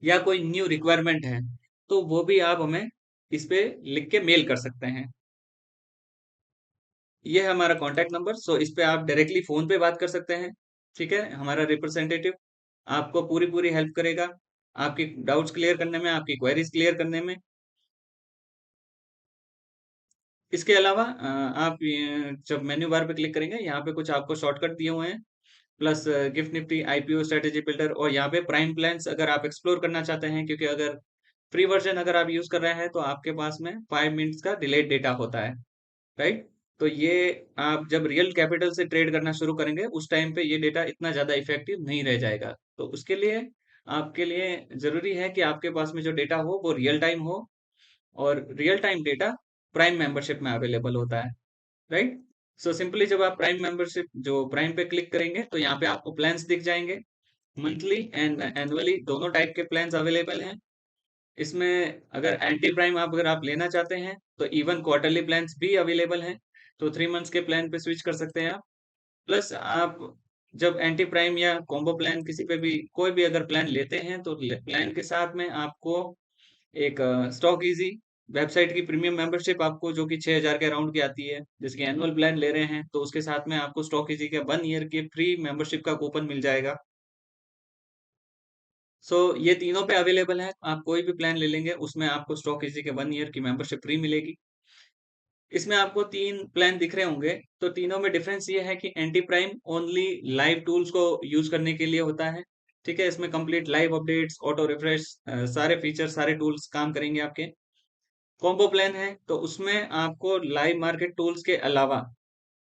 या कोई न्यू रिक्वायरमेंट है, तो वो भी आप हमें इस पे लिख के मेल कर सकते हैं। ये है हमारा कॉन्टैक्ट नंबर, सो इस पे आप डायरेक्टली फ़ोन पे बात कर सकते हैं, ठीक है? हमारा रिप्रेजेंटेटिव आपको पूरी-पूरी हेल्प करेगा, आपकी डाउट्स क्लियर करने में, आपकी क्वेरीज़ क्लियर करने में। इसके अलावा आप जब मेन्यू बार पे क्लिक करेंगे, यहाँ पे कुछ आपको शॉर्टकट दिए हुए हैं, plus gift Nifty, IPO, strategy builder और यहाँ पे प्राइम प्लान्स अगर आप एक्सप्लोर करना चाहते हैं, क्योंकि अगर फ्री वर्ज़न अगर आप यूज़ कर रहे हैं, तो आपके पास में 5 मिनट्स का डिलेड डेटा होता है। राइट? तो ये आप जब रियल कैपिटल से ट्रेड करना शुरू करेंगे, उस टाइम पे ये डेटा इतना ज़्यादा इफ़ेक्टिव नहीं रह जाएगा। तो उसके लिए आपके लिए ज़रूरी है कि आपके पास में जो डेटा हो, वो रियल टाइम हो और real time data prime membership में अवेलेबल होता है। राइट? सो सिंपली जब आप प्राइम मेंबरशिप जो प्राइम पे क्लिक करेंगे, तो यहाँ पे आपको प्लान्स दिख जाएँगे। मंथली एंड एनुअली दोनों टाइप के प्लान्स अवेलेबल हैं। इसमें अगर एंटी प्राइम आप अगर आप लेना चाहते हैं, तो इवन क्वार्टरली प्लान्स भी अवेलेबल हैं। तो 3 मंथ्स के प्लान पे स्विच कर सकते हैं आप। प्लस आप जब एंटी प्राइम या कॉम्बो प्लान किसी पे भी कोई भी अगर प्लान लेते हैं, तो प्लान के साथ में आपको एक स्टॉक इजी वेबसाइट की प्रीमियम मेंबरशिप आपको जो कि 6000 के अराउंड की आती है। जैसे कि एनुअल प्लान ले रहे हैं, तो उसके साथ में आपको स्टॉक इजी के 1 ईयर के फ्री मेंबरशिप का कूपन मिल जाएगा। सो ये तीनों पे अवेलेबल है। आप कोई भी प्लान ले लेंगे, उसमें आपको स्टॉक इजी के 1 ईयर की मेंबरशिप फ्री मिलेगी। इसमें आपको 3 प्लान दिख रहे होंगे, तो तीनों में डिफरेंस ये है कि anti prime only live tools को यूज़ करने के लिए होता है, ठीक है? इसमें complete live updates, auto refresh सारे फीचर्स, सारे टूल्स काम करेंगे आपके। कॉम्बो प्लान है, तो उसमें आपको लाइव मार्केट टूल्स के अलावा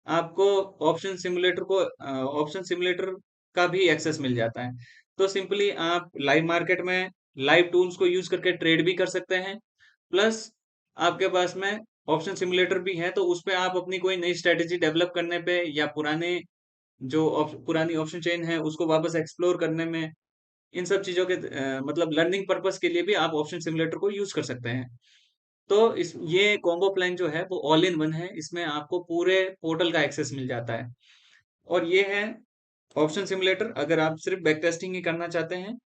आपको ऑप्शन सिमुलेटर का भी एक्सेस मिल जाता है। तो सिंपली आप लाइव मार्केट में लाइव टूल्स को यूज़ करके ट्रेड भी कर सकते हैं। प्लस आपके पास में ऑप्शन सिमुलेटर भी है, तो उसपे आप अपनी कोई नई स्ट्रैटेजी डेवलप करने पे या पुरानी ऑप्शन चेन है, उसको वापस एक्सप्लोर करने में, इन सब चीज़ों के मतलब लर्निंग पर्पस के लिए भी आप ऑप्शन सिमुलेटर को यूज़ कर सकते हैं। तो इस ये कॉम्बो प्लान जो है वो ऑल इन वन है। इसमें आपको पूरे पोर्टल का एक्सेस मिल जाता है। और ये है ऑप्शन सिमुलेटर, अगर आप सिर्फ बैक टेस्टिंग ही करना चाहते हैं,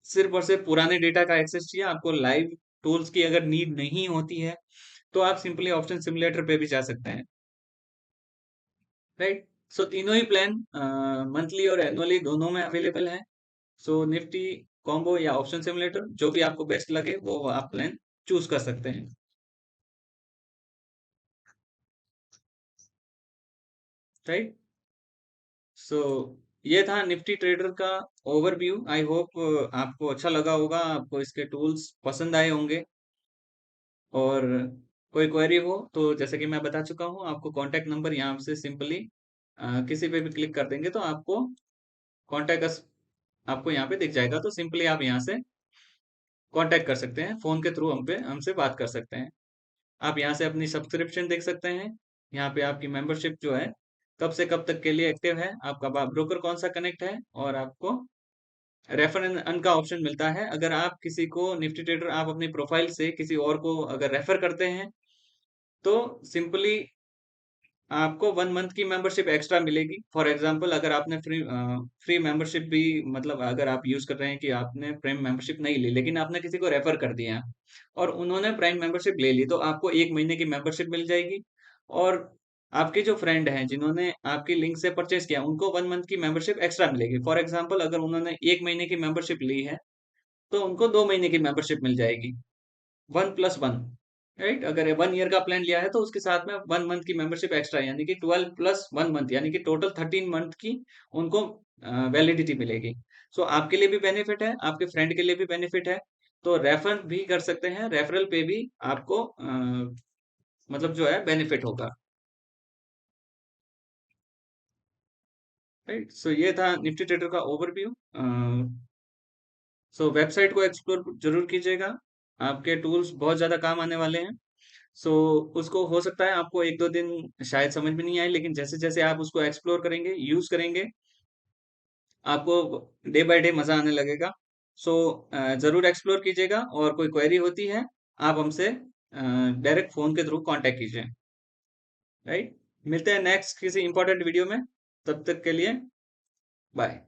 सिर्फ और सिर्फ पुराने डेटा का एक्सेस चाहिए, आपको लाइव टूल्स की अगर नीड नहीं होती है, तो आप सिंपली ऑप्शन सिमुलेटर पे भी जा सकते हैं। राइट? सो तीनों ही प्लान मंथली और एनुअली दोनों में अवेलेबल है। सो निफ्टी कॉम्बो या ऑप्शन सिमुलेटर जो भी आपको बेस्ट लगे वो आप प्लान चूज कर सकते हैं। राइट? सो ये था निफ्टी ट्रेडर का ओवरव्यू। आई होप आपको अच्छा लगा होगा, आपको इसके टूल्स पसंद आए होंगे। और कोई क्वेरी हो तो जैसे कि मैं बता चुका हूँ, आपको कॉन्टैक्ट नंबर यहाँ से सिंपली किसी पे भी क्लिक कर देंगे तो आपको कॉन्टैक्ट अस आपको यहाँ पे दिख जाएगा। तो सिंपली आप यहाँ से कॉन्टैक्ट कर सकते हैं, फोन के थ्रू हमसे बात कर सकते हैं। आप यहाँ से अपनी सब्सक्रिप्शन देख सकते हैं। यहाँ पे आपकी मेंबरशिप जो है कब से कब तक के लिए एक्टिव है, आपका ब्रोकर कौन सा कनेक्ट है, और आपको रेफर एंड अर्न का ऑप्शन मिलता है। अगर आप किसी को निफ्टी ट्रेडर आप अपनी प्रोफाइल से किसी और को अगर रेफर करते हैं, तो सिंपली आपको 1 मंथ की मेंबरशिप एक्स्ट्रा मिलेगी। फॉर एग्जांपल अगर आपने फ्री मेंबरशिप भी मतलब अगर आप यूज़ कर रहे हैं कि आपने प्राइम मेंबरशिप नहीं ली, लेकिन आपने किसी को रेफर कर दिया और उन्होंने प्राइम मेंबरशिप ले ली, तो आपको 1 महीने की मेंबरशिप मिल जाएगी। और आपके जो फ्रेंड हैं, जिन्होंने आपकी लिंक से परचेज़ किया, उनको 1 मंथ की मेंबरशिप एक्स्ट्रा मिलेगी। फॉर एग्जांपल अगर उन्होंने 1 महीने की मेंबरशिप ली है, तो उनको 2 महीने की मेंबरशिप मिल जाएगी। 1+1, राइट? अगर 1 ईयर का प्लान लिया है, तो उसके साथ में 1 मंथ की मेंबरशिप एक्स्ट्रा, यानी कि 12 प्लस 1 मंथ, यानी कि टोटल 13 मंथ की उनको वैलिडिटी मिलेगी। सो आपके लिए भी बेनिफिट है, आपके फ्रेंड के लिए भी बेनिफिट है। तो रेफर भी कर सकते हैं, रेफरल पे भी आपको मतलब जो है बेनिफिट होगा। राइट, सो ये था निफ्टी ट्रेडर का ओवरव्यू। सो वेबसाइट को एक्सप्लोर जरूर कीजिएगा, आपके टूल्स बहुत ज्यादा काम आने वाले हैं। सो उसको हो सकता है आपको एक दो दिन शायद समझ में नहीं आए, लेकिन जैसे जैसे आप उसको एक्सप्लोर करेंगे, यूज करेंगे, आपको डे बाय डे मजा आने लगेगा। सो जरूर एक्सप्लोर कीजिएगा, और कोई क्वेरी होती है आप हमसे डायरेक्ट फोन के थ्रू कांटेक्ट कीजिए। राइट, मिलते हैं नेक्स्ट किसी इंपॉर्टेंट वीडियो में, तब तक के लिए बाय।